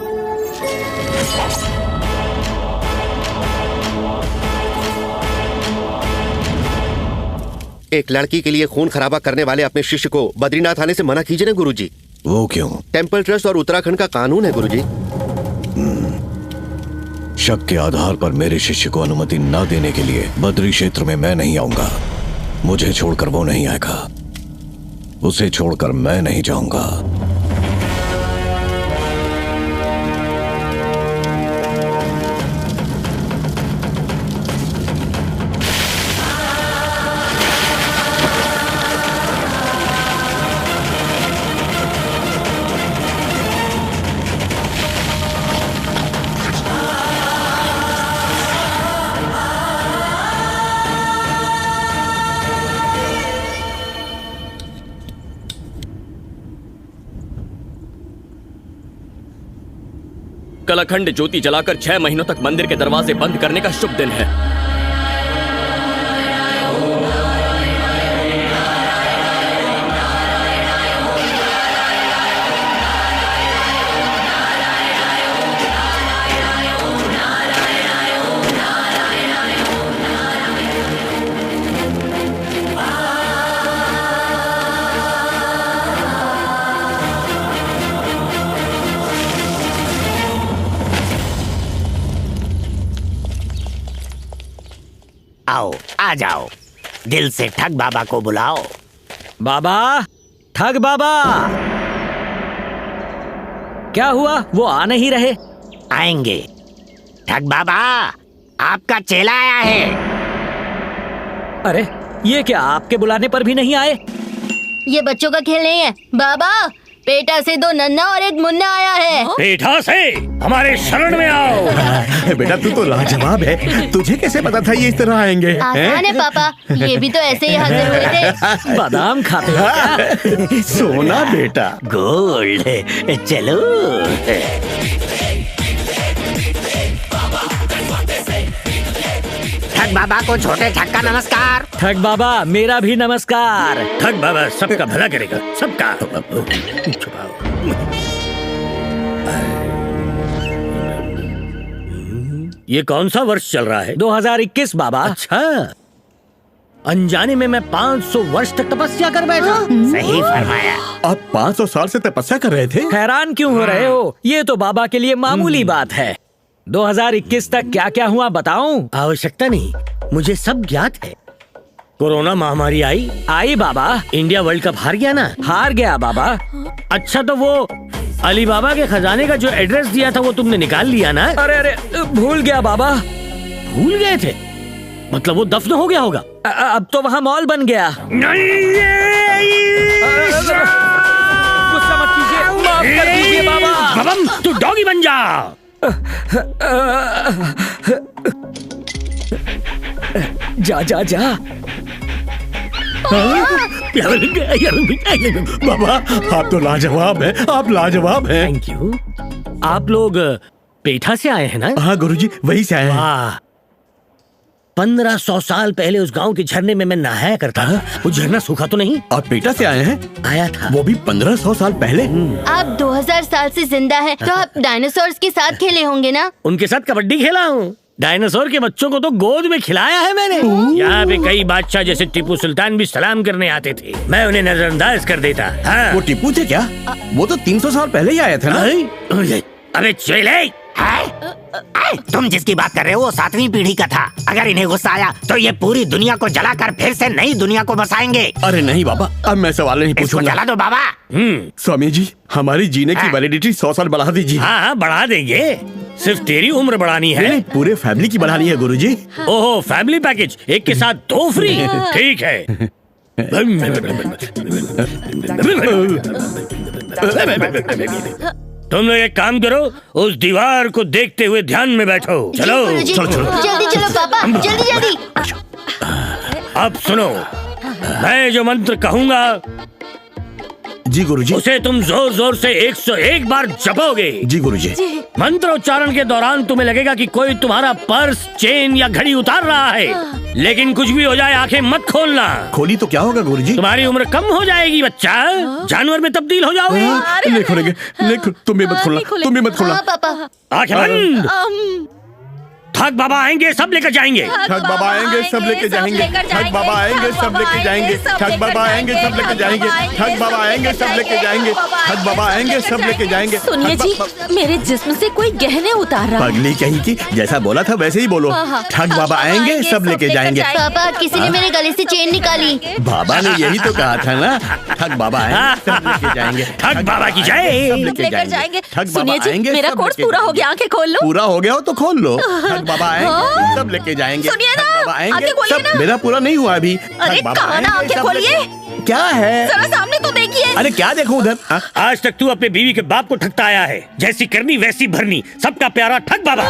एक लड़की के लिए खून खराबा करने वाले अपने शिष्य को बद्रीनाथ आने से मना कीजिए ना गुरुजी। वो क्यों? टेंपल ट्रस्ट और उत्तराखंड का कानून है गुरुजी। शक के आधार पर मेरे शिष्य को अनुमति न देने के लिए बद्री क्षेत्र में मैं नहीं आऊंगा। मुझे छोड़कर वो नहीं आएगा, उसे छोड़कर मैं नहीं जाऊंगा। कल अखंड ज्योति जलाकर 6 महीनों तक मंदिर के दरवाजे बंद करने का शुभ दिन है। आओ, आ जाओ। दिल से ठग बाबा को बुलाओ। बाबा, ठग बाबा, क्या हुआ? वो आ नहीं रहे। आएंगे। ठग बाबा, आपका चेला आया है। अरे, ये क्या आपके बुलाने पर भी नहीं आए? ये बच्चों का खेल नहीं है बाबा। पेटा से 2 नन्ना और 1 मुन्ना आया है। पेटा से हमारे शरण में आओ। बेटा तू तो लाजवाब है, तुझे कैसे पता था ये इस तरह आएंगे? आसान है पापा, ये भी तो ऐसे ही हाजिर हुए थे। बादाम खाते हो क्या? सोना बेटा। गोल्ड। चलो। ठग बाबा को छोटे ठग का नमस्कार। ठग बाबा मेरा भी नमस्कार। ठग बाबा सबका भला करेगा, सबका। ये कौन सा वर्ष चल रहा है? 2021 बाबा। अच्छा, अनजाने में मैं 500 वर्ष तक तपस्या कर बैठा। सही फरमाया। आप 500 साल से तपस्या कर रहे थे? हैरान क्यों हो रहे हो? ये तो बाबा के लिए मामूली बात है। 2021 तक क्या क्या हुआ बताऊं? आवश्यकता नहीं, मुझे सब ज्ञात है। कोरोना महामारी आई बाबा। इंडिया वर्ल्ड कप हार गया ना? हार गया बाबा। अच्छा, तो वो अली बाबा के खजाने का जो एड्रेस दिया था वो तुमने निकाल लिया ना? अरे भूल गया बाबा। भूल गए थे? मतलब वो दफन हो गया होगा। अब तो वहाँ मॉल बन गया। गुस्सा मत कीजिए, माफ कर दीजिए बाबा। बबम, तू डॉगी बन जा। जा जा जा। बाबा आप तो लाजवाब हैं, आप लाजवाब हैं। Thank you. आप लोग पेठा से आए हैं ना? हाँ गुरुजी, वही से आए हैं। 1500 साल पहले उस गांव के झरने में मैं नहाया करता था। वो झरना सूखा तो नहीं? आप पेठा से आए हैं? आया था। वो भी 1500 साल पहले? आप 2000 साल से जिंदा हैं, तो आप डायनासोर्स के साथ खेले होंगे ना? उनके साथ कबड्डी खेला हूँ। डायनासोर के बच्चों को तो गोद में खिलाया है मैंने। यहाँ पे कई बादशाह जैसे टीपू सुल्तान भी सलाम करने आते थे, मैं उन्हें नजरअंदाज कर देता। हाँ। वो टीपू थे क्या? वो तो 300 साल पहले ही आया था ना? अबे चुइले, तुम जिसकी बात कर रहे हो वो 7वीं पीढ़ी का था। अगर इन्हें गुस्सा आया तो ये पूरी दुनिया को जलाकर फिर से नई दुनिया को बसाएंगे। अरे नहीं बाबा, अब मैं सवाल नहीं पूछूंगा। जला दो बाबा। स्वामी जी, हमारी जीने की वैलिडिटी 100 साल बढ़ा दीजिए। हाँ बढ़ा देंगे। सिर्फ तेरी उम्र बढ़ानी है? नहीं, पूरे फैमिली की बढ़ानी है गुरुजी। ओहो, फैमिली पैकेज, एक के साथ 2 फ्री। ठीक है। तुम लोग एक काम करो, उस दीवार को देखते हुए ध्यान में बैठो। चलो चलो चलो, जल्दी चलो पापा, जल्दी जल्दी। अब सुनो, मैं जो मंत्र कहूँगा जी गुरुजी, उसे तुम जोर जोर से 101 बार जपोगे। जी गुरुजी। मंत्र उच्चारण के दौरान तुम्हें लगेगा कि कोई तुम्हारा पर्स, चेन या घड़ी उतार रहा है, लेकिन कुछ भी हो जाए आंखें मत खोलना। खोली तो क्या होगा गुरुजी? तुम्हारी उम्र कम हो जाएगी बच्चा, जानवर में तब्दील हो जाओगे। नहीं खोलेंगे, तुम भी मत खोलना, तुम भी मत खोलना। आंखें बंद। ठग बाबा आएंगे, सब लेकर जाएंगे। ठग बाबा आएंगे, सब लेके जाएंगे। ठग बाबा आएंगे, सब लेके जाएंगे। ठग बाबा आएंगे, सब लेके जाएंगे। ठग बाबा आएंगे, सब लेके जाएंगे। ठग बाबा आएंगे, सब लेके जाएंगे। सुनिए जी, मेरे जिस्म से कोई गहने उतार रहा है। पगली कहीं की, जैसा बोला था वैसे ही बोलो। ठग बाबा आएंगे, सब लेके जाएंगे। पापा, किसी ने मेरे गले से चेन निकाली। बाबा ने यही तो कहा था ना, ठग बाबा आएंगे, सब लेके जाएंगे। ठग बाबा की जय। सब लेकर जाएंगे। ठग बाबा सुनिए जी, आएंगे, मेरा सब कोर्स लेके पूरा हो जाएंगे। गया, आंखें खोल लो। पूरा हो गया हो तो खोल लो। ठग बाबा आएंगे, सब लेके जाएंगे। सुनिए ना, ठग बाबा आएंगे, आंखें खोलिए सब। ना। मेरा पूरा नहीं हुआ अभी। अरे ठग बाबा कहाँ ना, आएंगे, आंखें सब खोलिए। लेके- क्या है? जरा सामने तो देखिए। अरे क्या देखूं उधर? आज तक तू अपने बीवी के बाप को ठगता आया है, जैसी करनी वैसी भरनी, सबका प्यारा ठग बाबा।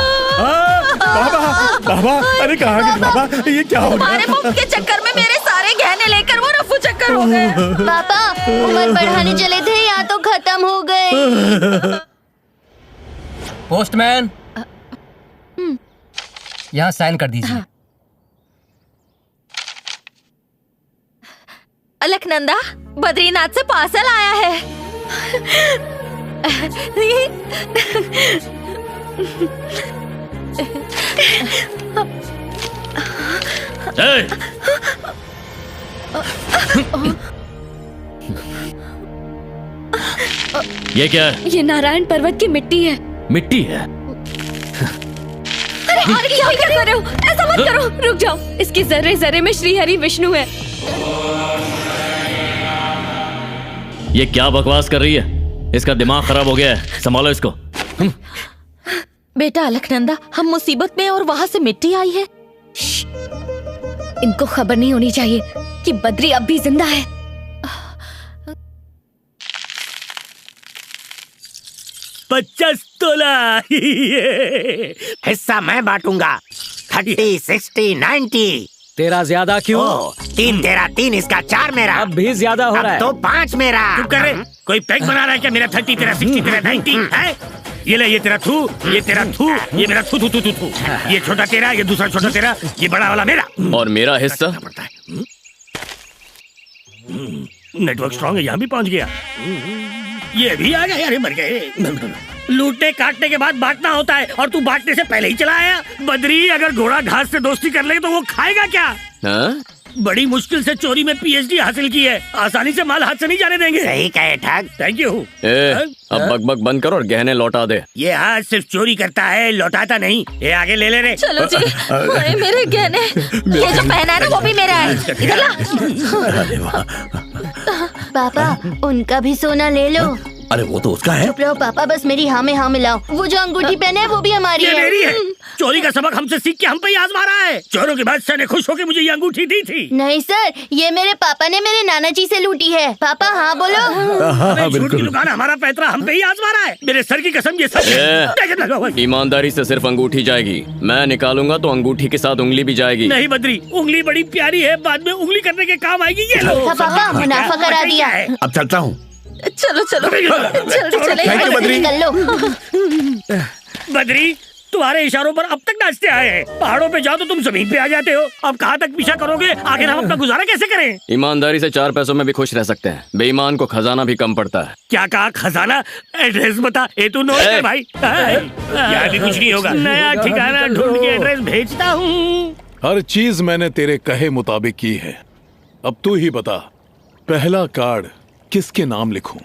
बाबा, बाबा, अरे कहाँ गए बाबा? ये क्या हो तुम्हारे मुफ्त के चक्कर में मेरे सारे गहने लेकर वो रफू चक्कर हो गए। पापा, उम्र बढ़ाने चले थे, यहाँ तो खत्म हो गए। पोस्टमैन, यहाँ साइन कर दीजिए। अलकनंदा, बद्रीनाथ से पार्सल आया है। ये क्या है? ये नारायण पर्वत की मिट्टी है। मिट्टी है? अरे क्या कर रहे हो? ऐसा मत करो, रुक जाओ। इसकी जर्रे जर्रे में श्री हरि विष्णु है। ये क्या बकवास कर रही है? इसका दिमाग खराब हो गया है, संभालो इसको। बेटा अलकनंदा, हम मुसीबत में और वहाँ से मिट्टी आई है। इनको खबर नहीं होनी चाहिए कि बद्री अब भी जिंदा है। 50 तोला। हिस्सा मैं बांटूंगा। 30, 60, 90। तेरा ज्यादा क्यों? 3 तेरा, 3 इसका, 4 मेरा। अब भी ज्यादा हो रहा है। तो 5 मेरा। तू कर रहे कोई पैक बना रहा है क्या? मेरा 30 तेरा 60 तेरा 90 है। ये ले, ये तेरा थू, ये तेरा थू, ये मेरा थू थू थू थू थू। ये छोटा तेरा, ये दूसरा छोटा तेरा, ये बड़ा वाला मेरा। और मेरा हिस्सा? नेटवर्क स्ट्रांग है, यहाँ भी पहुँच गया। ये भी आ गया। अरे मर गए। लूटने काटने के बाद बांटना होता है और तू बांटने से पहले ही चला आया। बद्री, अगर घोड़ा घास से दोस्ती कर ले तो वो खाएगा क्या? हाँ? बड़ी मुश्किल से चोरी में PhD हासिल की है। आसानी से माल हाथ से नहीं जाने देंगे। सही कहे ठग। Thank you. अब बकबक बंद करो और गहने लौटा दे। ये हाथ सिर्फ चोरी करता है, लौटाता नहीं। ये आगे ले ले रे। चलो जी। अरे मेरे गहने, ये जो पहना है ना वो भी मेरा है। इधर ला। पापा, उनका भी सोना ले लो। अरे वो तो उसका है। चुप रहो पापा, बस मेरी हाँ में हाँ मिलाओ। वो जो अंगूठी पहने है वो भी हमारी ये है। मेरी है। चोरी का सबक हमसे सीख के हम पे ही आजमा रहा है। चोरों के बादशाह ने खुश होकर मुझे ये अंगूठी दी थी। नहीं सर, ये मेरे पापा ने मेरे नाना जी से लूटी है। पापा हाँ बोलो। झूठ की दुकान हमारा पैतरा हम पे ही आजमा रहा है। मेरे सर की कसम, ये सच। ईमानदारी से सिर्फ अंगूठी जाएगी। मैं निकालूंगा तो अंगूठी के साथ उंगली भी जाएगी। नहीं बद्री, उंगली बड़ी प्यारी है, बाद में उंगली करने के काम आएगी। ये लो। पापा मुनाफा करा दिया। अब चलता हूँ। चलो चलो जल्दी चले। Thank you Badri. निकल लो। बद्री, तुम्हारे इशारों पर अब तक नाचते आए हैं। पहाड़ों पे जाओ तो तुम जमीन पे आ जाते हो। अब कहाँ तक पीछा करोगे? आखिर हम अपना गुजारा कैसे करें? ईमानदारी से 4 पैसों में भी खुश रह सकते हैं। बेईमान को खजाना भी कम पड़ता है। क्या कहा? खजाना? एड्रेस बता। ए तू नोट कर भाई। यहाँ भी कुछ नहीं होगा। नया ठिकाना ढूंढ के एड्रेस भेजता हूँ। हर चीज मैंने तेरे कहे मुताबिक की है। अब तू ही बता, पहला कार्ड किसके नाम लिखूं?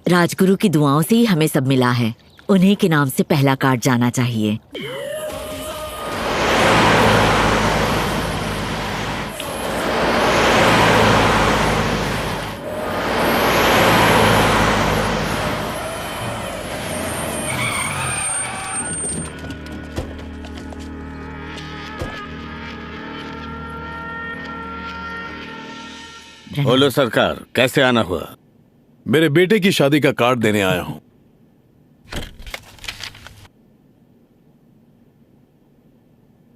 राजगुरु की दुआओं से ही हमें सब मिला है। उन्हीं के नाम से पहला कार्ड जाना चाहिए। बोलो सरकार, कैसे आना हुआ? मेरे बेटे की शादी का कार्ड देने आया हूं।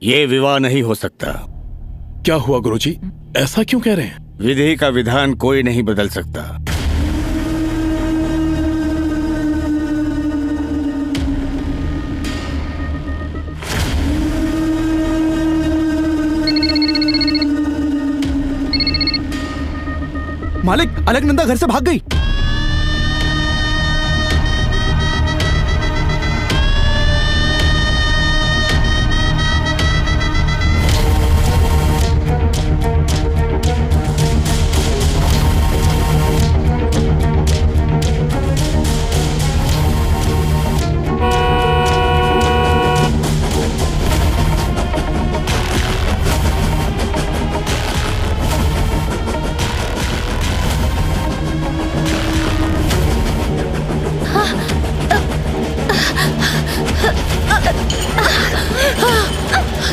ये विवाह नहीं हो सकता। क्या हुआ गुरुजी? ऐसा क्यों कह रहे हैं? विधि का विधान कोई नहीं बदल सकता। मालिक, अलकनंदा घर से भाग गई।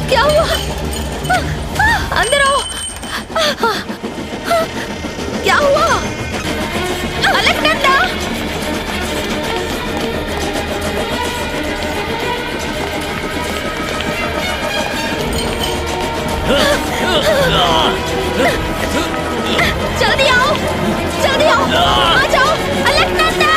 क्या हुआ? अंदर आओ। क्या हुआ? अलकनंदा! जल्दी आओ, जल्दी आओ, आ जाओ, अलकनंदा!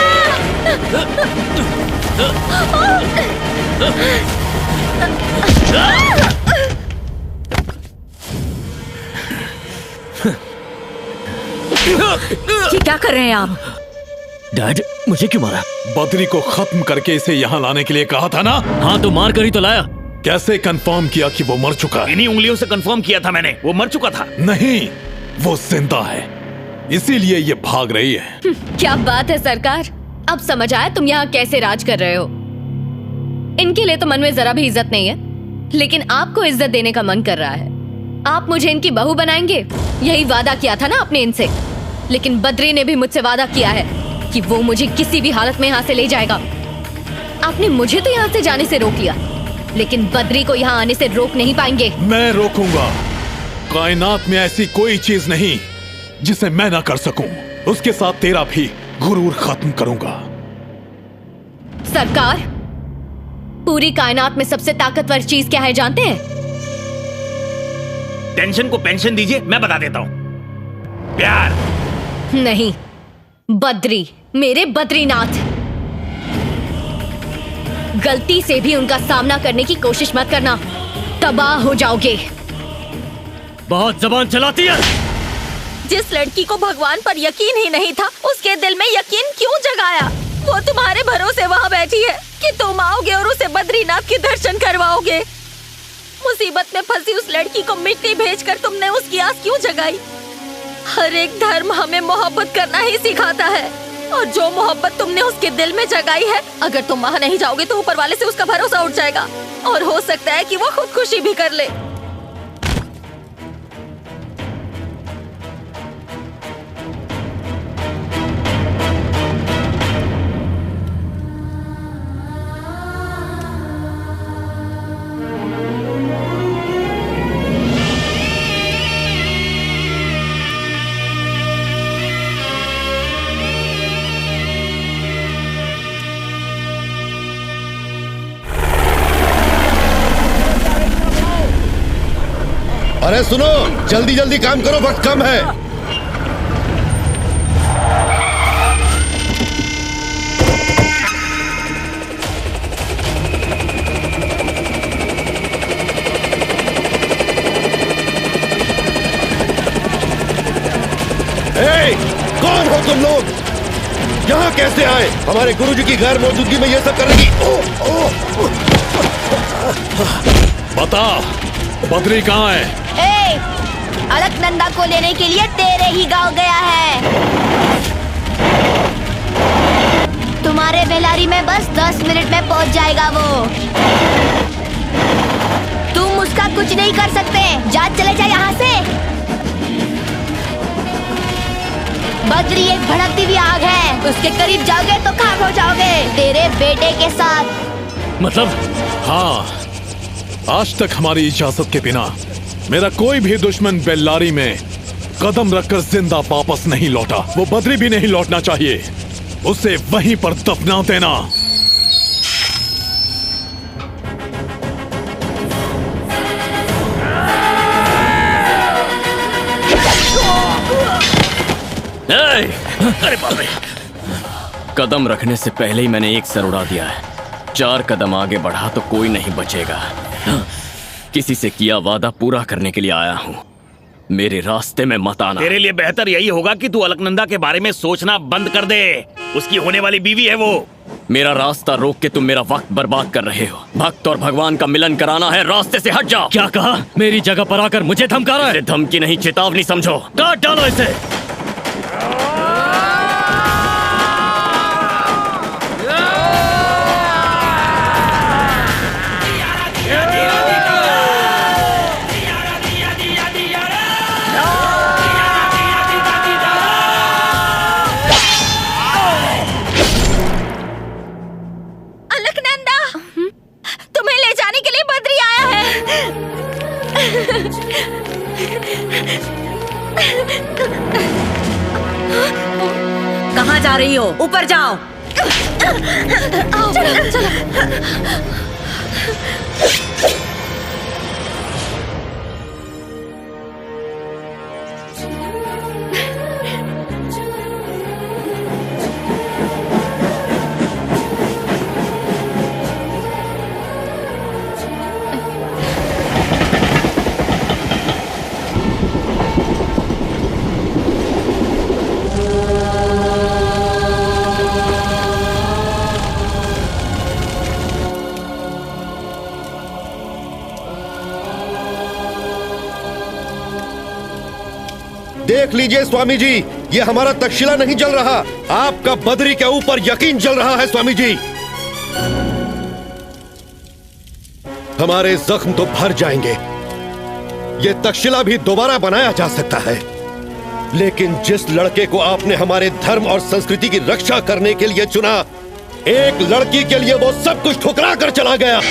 ये क्या कर रहे हैं आप? डैड, मुझे क्यों मारा? बद्री को खत्म करके इसे यहाँ लाने के लिए कहा था ना? हाँ तो मार कर ही तो लाया। कैसे कंफर्म किया कि वो मर चुका है? इन्हीं उंगलियों से कंफर्म किया था मैंने, वो मर चुका था। नहीं, वो जिंदा है, इसीलिए ये भाग रही है। क्या बात है सरकार, अब समझ आया तुम यहाँ कैसे राज कर रहे हो। इनके लिए तो मन में जरा भी इज्जत नहीं है, लेकिन आपको इज्जत देने का मन कर रहा है। आप मुझे इनकी बहू बनाएंगे, यही वादा किया था ना आपने इनसे। लेकिन बद्री ने भी मुझसे वादा किया है कि वो मुझे किसी भी हालत में यहाँ से ले जाएगा। आपने मुझे तो यहाँ से जाने से रोक लिया, लेकिन बद्री को यहाँ आने से रोक नहीं पाएंगे। मैं रोकूंगा। कायनात में ऐसी कोई चीज नहीं जिसे मैं ना कर सकूं। उसके साथ तेरा भी गुरूर खत्म करूंगा। सरकार, पूरी कायनात में सबसे ताकतवर चीज क्या है जानते हैं? टेंशन को पेंशन दीजिए, मैं बता देता हूँ। प्यार नहीं, बद्री, मेरे बद्रीनाथ। गलती से भी उनका सामना करने की कोशिश मत करना, तबाह हो जाओगे। बहुत जबान चलाती है। जिस लड़की को भगवान पर यकीन ही नहीं था, उसके दिल में यकीन क्यों जगाया? वो तुम्हारे भरोसे वहाँ बैठी है कि तुम आओगे और उसे बद्रीनाथ के दर्शन करवाओगे। मुसीबत में फंसी उस लड़की को मिट्टी भेजकर तुमने उसकी आस क्यों जगाई? हर एक धर्म हमें मोहब्बत करना ही सिखाता है, और जो मोहब्बत तुमने उसके दिल में जगाई है, अगर तुम वहाँ नहीं जाओगे तो ऊपर वाले से उसका भरोसा उठ जाएगा, और हो सकता है कि वो खुदकुशी भी कर ले। अरे सुनो, जल्दी जल्दी काम करो, वक्त कम है। कौन हो तुम लोग? यहाँ कैसे आए? हमारे गुरुजी की गैर मौजूदगी में ये सब करने की? बता, बद्री कहाँ है? अलकनंदा को लेने के लिए तेरे ही गांव गया है। तुम्हारे बेलारी में बस 10 मिनट में पहुंच जाएगा वो। तुम उसका कुछ नहीं कर सकते, जा चले जा यहाँ से। बद्री एक भड़कती हुई आग है, उसके करीब जाओगे तो खाक हो जाओगे, तेरे बेटे के साथ। मतलब? हाँ, आज तक हमारी इजाजत के बिना मेरा कोई भी दुश्मन बेल्लारी में कदम रखकर जिंदा वापस नहीं लौटा। वो बद्री भी नहीं लौटना चाहिए, उसे वहीं पर दफना देना। अरे बाप रे! कदम रखने से पहले ही मैंने एक सर उड़ा दिया है। 4 कदम आगे बढ़ा तो कोई नहीं बचेगा। किसी से किया वादा पूरा करने के लिए आया हूँ, मेरे रास्ते में मत आना। तेरे लिए बेहतर यही होगा कि तू अलकनंदा के बारे में सोचना बंद कर दे। उसकी होने वाली बीवी है वो। मेरा रास्ता रोक के तुम मेरा वक्त बर्बाद कर रहे हो। भक्त और भगवान का मिलन कराना है, रास्ते से हट जाओ। क्या कहा? मेरी जगह पर आकर मुझे धमका रहा है? धमकी नहीं, चेतावनी समझो। काट डालो इसे। कहाँ जा रही हो? ऊपर जाओ। चलो, चलो। देख लीजिए स्वामी जी, ये हमारा तक्षशिला नहीं जल रहा, आपका बद्री के ऊपर यकीन जल रहा है स्वामी जी। हमारे जख्म तो भर जाएंगे, ये तक्षशिला भी दोबारा बनाया जा सकता है, लेकिन जिस लड़के को आपने हमारे धर्म और संस्कृति की रक्षा करने के लिए चुना, एक लड़की के लिए वो सब कुछ ठुकरा कर चला गया।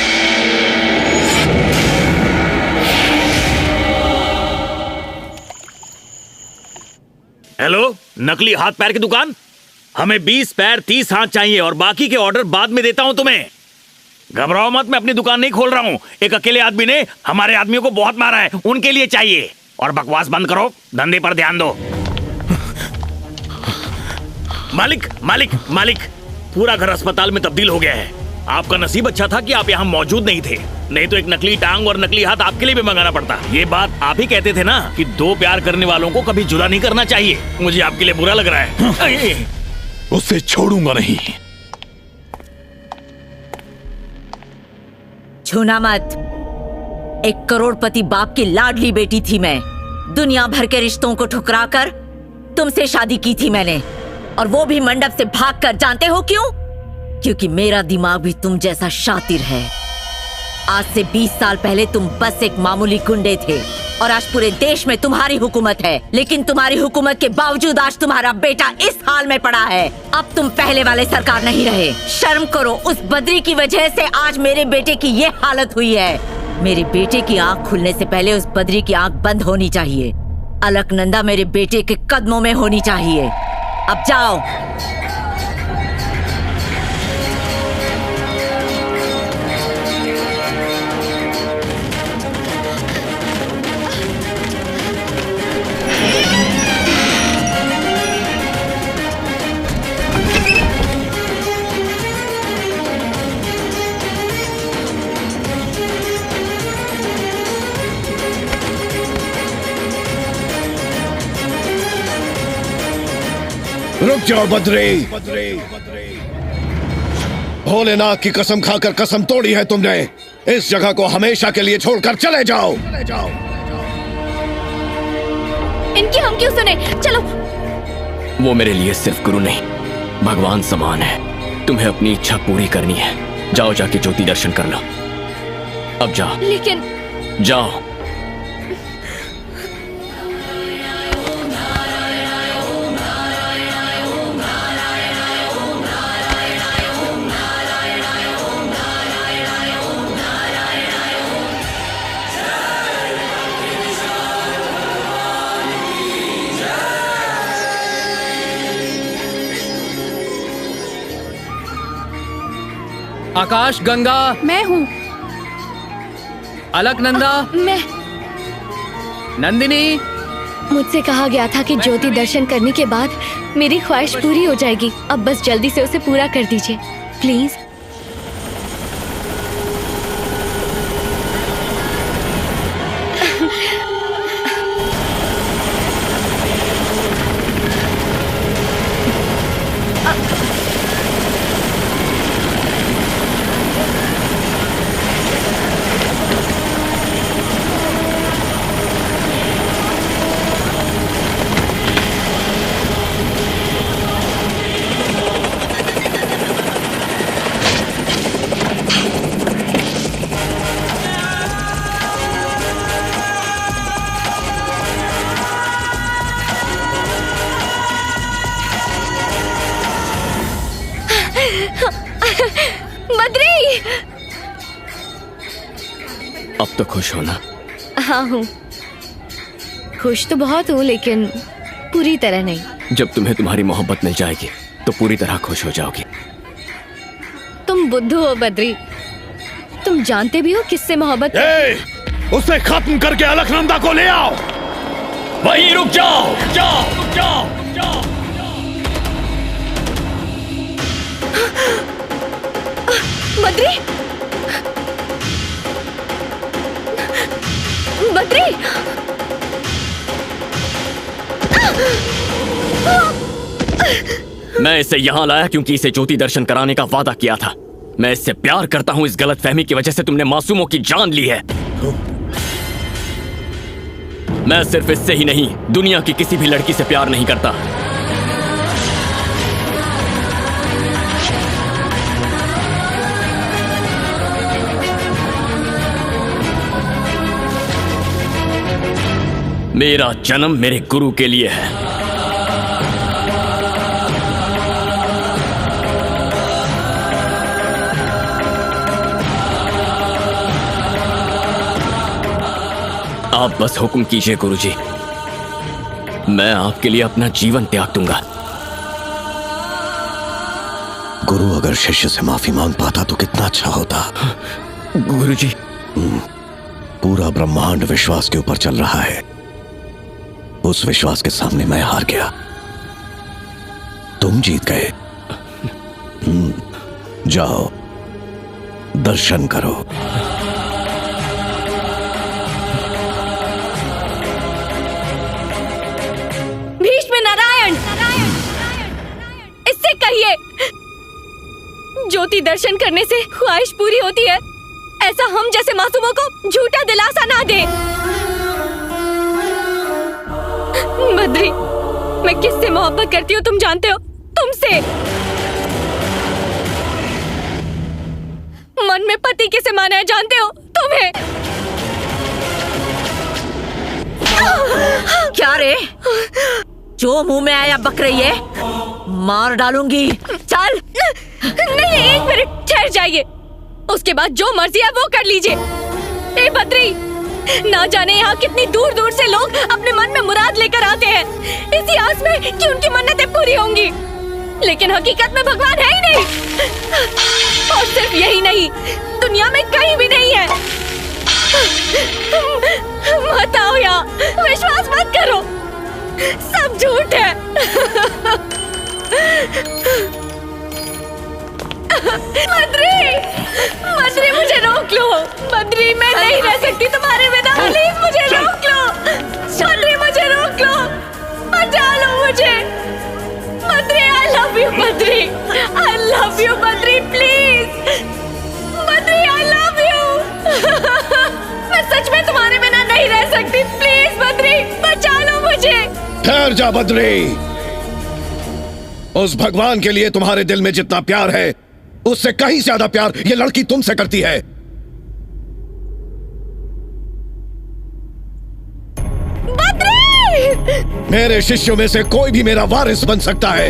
हेलो, नकली हाथ पैर की दुकान? हमें 20 पैर 30 हाथ चाहिए और बाकी के ऑर्डर बाद में देता हूँ तुम्हें। घबराओ मत, मैं अपनी दुकान नहीं खोल रहा हूँ। एक अकेले आदमी ने हमारे आदमियों को बहुत मारा है, उनके लिए चाहिए। और बकवास बंद करो, धंधे पर ध्यान दो। मालिक मालिक मालिक, पूरा घर अस्पताल में तब्दील हो गया है। आपका नसीब अच्छा था कि आप यहाँ मौजूद नहीं थे, नहीं तो एक नकली टांग और नकली हाथ आपके लिए भी मंगाना पड़ता। ये बात आप ही कहते थे ना कि दो प्यार करने वालों को कभी जुदा नहीं करना चाहिए। मुझे आपके लिए बुरा लग रहा है। उसे छोड़ूंगा नहीं। छूना मत। एक करोड़पति बाप की लाडली बेटी थी मैं। दुनिया भर के रिश्तों को ठुकराकर तुमसे शादी की थी मैंने, और वो भी मंडप से भागकर। जानते हो क्यों? क्योंकि मेरा दिमाग भी तुम जैसा शातिर है। आज से 20 साल पहले तुम बस एक मामूली गुंडे थे और आज पूरे देश में तुम्हारी हुकूमत है। लेकिन तुम्हारी हुकूमत के बावजूद आज तुम्हारा बेटा इस हाल में पड़ा है। अब तुम पहले वाले सरकार नहीं रहे। शर्म करो, उस बद्री की वजह से आज मेरे बेटे की ये हालत हुई है। मेरे बेटे की आंख खुलने से पहले उस बद्री की आंख बंद होनी चाहिए। अलकनंदा मेरे बेटे के कदमों में होनी चाहिए। अब जाओ। रुक जाओ बद्री। भोलेनाथ की कसम खाकर कसम तोड़ी है तुमने। इस जगह को हमेशा के लिए छोड़कर चले जाओ। इनकी हम क्यों सुने? चलो। वो मेरे लिए सिर्फ गुरु नहीं, भगवान समान है। तुम्हें अपनी इच्छा पूरी करनी है। जाओ, जाके ज्योति दर्शन कर लो। अब जाओ। लेकिन जाओ। आकाश गंगा। मैं हूँ। अलकनंदा। मैं। नंदिनी। मुझसे कहा गया था कि ज्योति दर्शन करने के बाद मेरी ख्वाहिश पूरी हो जाएगी। अब बस जल्दी से उसे पूरा कर दीजिए प्लीज। बद्री। अब तो खुश हो ना? हाँ हूँ, खुश तो बहुत हूँ लेकिन पूरी तरह नहीं। जब तुम्हें तुम्हारी मोहब्बत मिल जाएगी तो पूरी तरह खुश हो जाओगी। तुम बुद्धू हो बद्री, तुम जानते भी हो किससे मोहब्बत। उसे खत्म करके अलकनंदा को ले आओ। वहीं रुक जाओ। जाओ, रुक जाओ, जाओ। बद्री, बद्री। मैं इसे यहाँ लाया क्योंकि इसे ज्योति दर्शन कराने का वादा किया था। मैं इससे प्यार करता हूँ। इस गलतफहमी की वजह से तुमने मासूमों की जान ली है। मैं सिर्फ इससे ही नहीं, दुनिया की किसी भी लड़की से प्यार नहीं करता। मेरा जन्म मेरे गुरु के लिए है। आप बस हुक्म कीजिए गुरुजी, मैं आपके लिए अपना जीवन त्याग दूंगा। गुरु अगर शिष्य से माफी मांग पाता तो कितना अच्छा होता। गुरुजी, पूरा ब्रह्मांड विश्वास के ऊपर चल रहा है। उस विश्वास के सामने मैं हार गया, तुम जीत गए। जाओ दर्शन करो। भीष्म नारायण, इससे कहिए ज्योति दर्शन करने से ख्वाहिश पूरी होती है, ऐसा हम जैसे मासूमों को झूठा दिलासा ना दे। बद्री, मैं किससे मोहब्बत करती हूँ तुम जानते हो? तुमसे। मन में पति किसे माना है जानते हो? तुम्हें। क्या रे, जो मुंह में आया बक रही है, मार डालूंगी। चल। नहीं, एक मिनट ठहर जाइए, उसके बाद जो मर्जी है वो कर लीजिए। ए बद्री, ना जाने यहाँ कितनी दूर दूर से लोग अपने मन में मुराद लेकर आते हैं, इसी आस में कि उनकी मन्नतें पूरी होंगी, लेकिन हकीकत में भगवान है ही नहीं। और सिर्फ यही नहीं, दुनिया में कहीं भी नहीं है। मत आओ यहाँ, विश्वास मत करो, सब झूठ है। बद्री, बद्री मुझे रोक लो। बद्री, मैं नहीं रह सकती तुम्हारे बिना, प्लीज मुझे रोक लो। बद्री मुझे रोक लो, बचा लो मुझे। Badri, I love you Badri, I love you Badri, please Badri, I love you. मैं सच में तुम्हारे बिना नहीं रह सकती, प्लीज बद्री, बचा लो मुझे। ठहर जा बद्री, उस भगवान के लिए तुम्हारे दिल में जितना प्यार है, उससे कहीं ज्यादा प्यार ये लड़की तुमसे करती है। बद्री! मेरे शिष्यों में से कोई भी मेरा वारिस बन सकता है,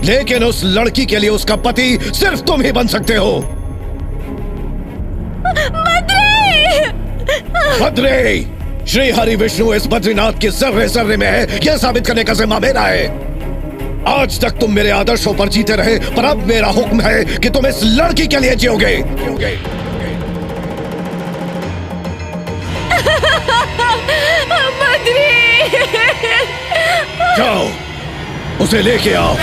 लेकिन उस लड़की के लिए उसका पति सिर्फ तुम ही बन सकते हो। बद्री! बद्री, श्री हरि विष्णु इस बद्रीनाथ के जर्रे जर्रे में है, यह साबित करने का जिम्मा मेरा है। आज तक तुम मेरे आदर्शों पर जीते रहे, पर अब मेरा हुक्म है कि तुम इस लड़की के लिए जियोगे। बद्री! जाओ, उसे लेके आओ।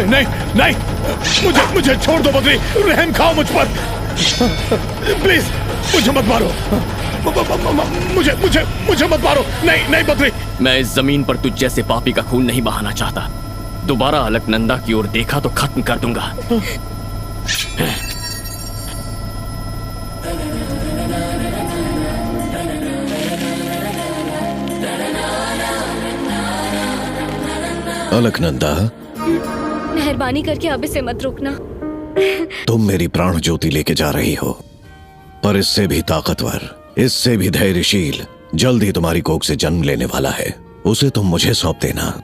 नहीं नहीं, मुझे छोड़ दो बद्री, रहम खाओ मुझ पर, प्लीज मुझे मत मारो, मुझे मत मारो। नहीं बद्री। मैं इस जमीन पर तुझ जैसे पापी का खून नहीं बहाना चाहता। दोबारा अलकनंदा की ओर देखा तो खत्म कर दूंगा। अलकनंदा, मेहरबानी करके अब इसे मत रोकना। तुम मेरी प्राण ज्योति लेके जा रही हो, पर इससे भी ताकतवर, इससे भी धैर्यशील जल्द ही तुम्हारी कोख से जन्म लेने वाला है। उसे तुम मुझे सौंप देना।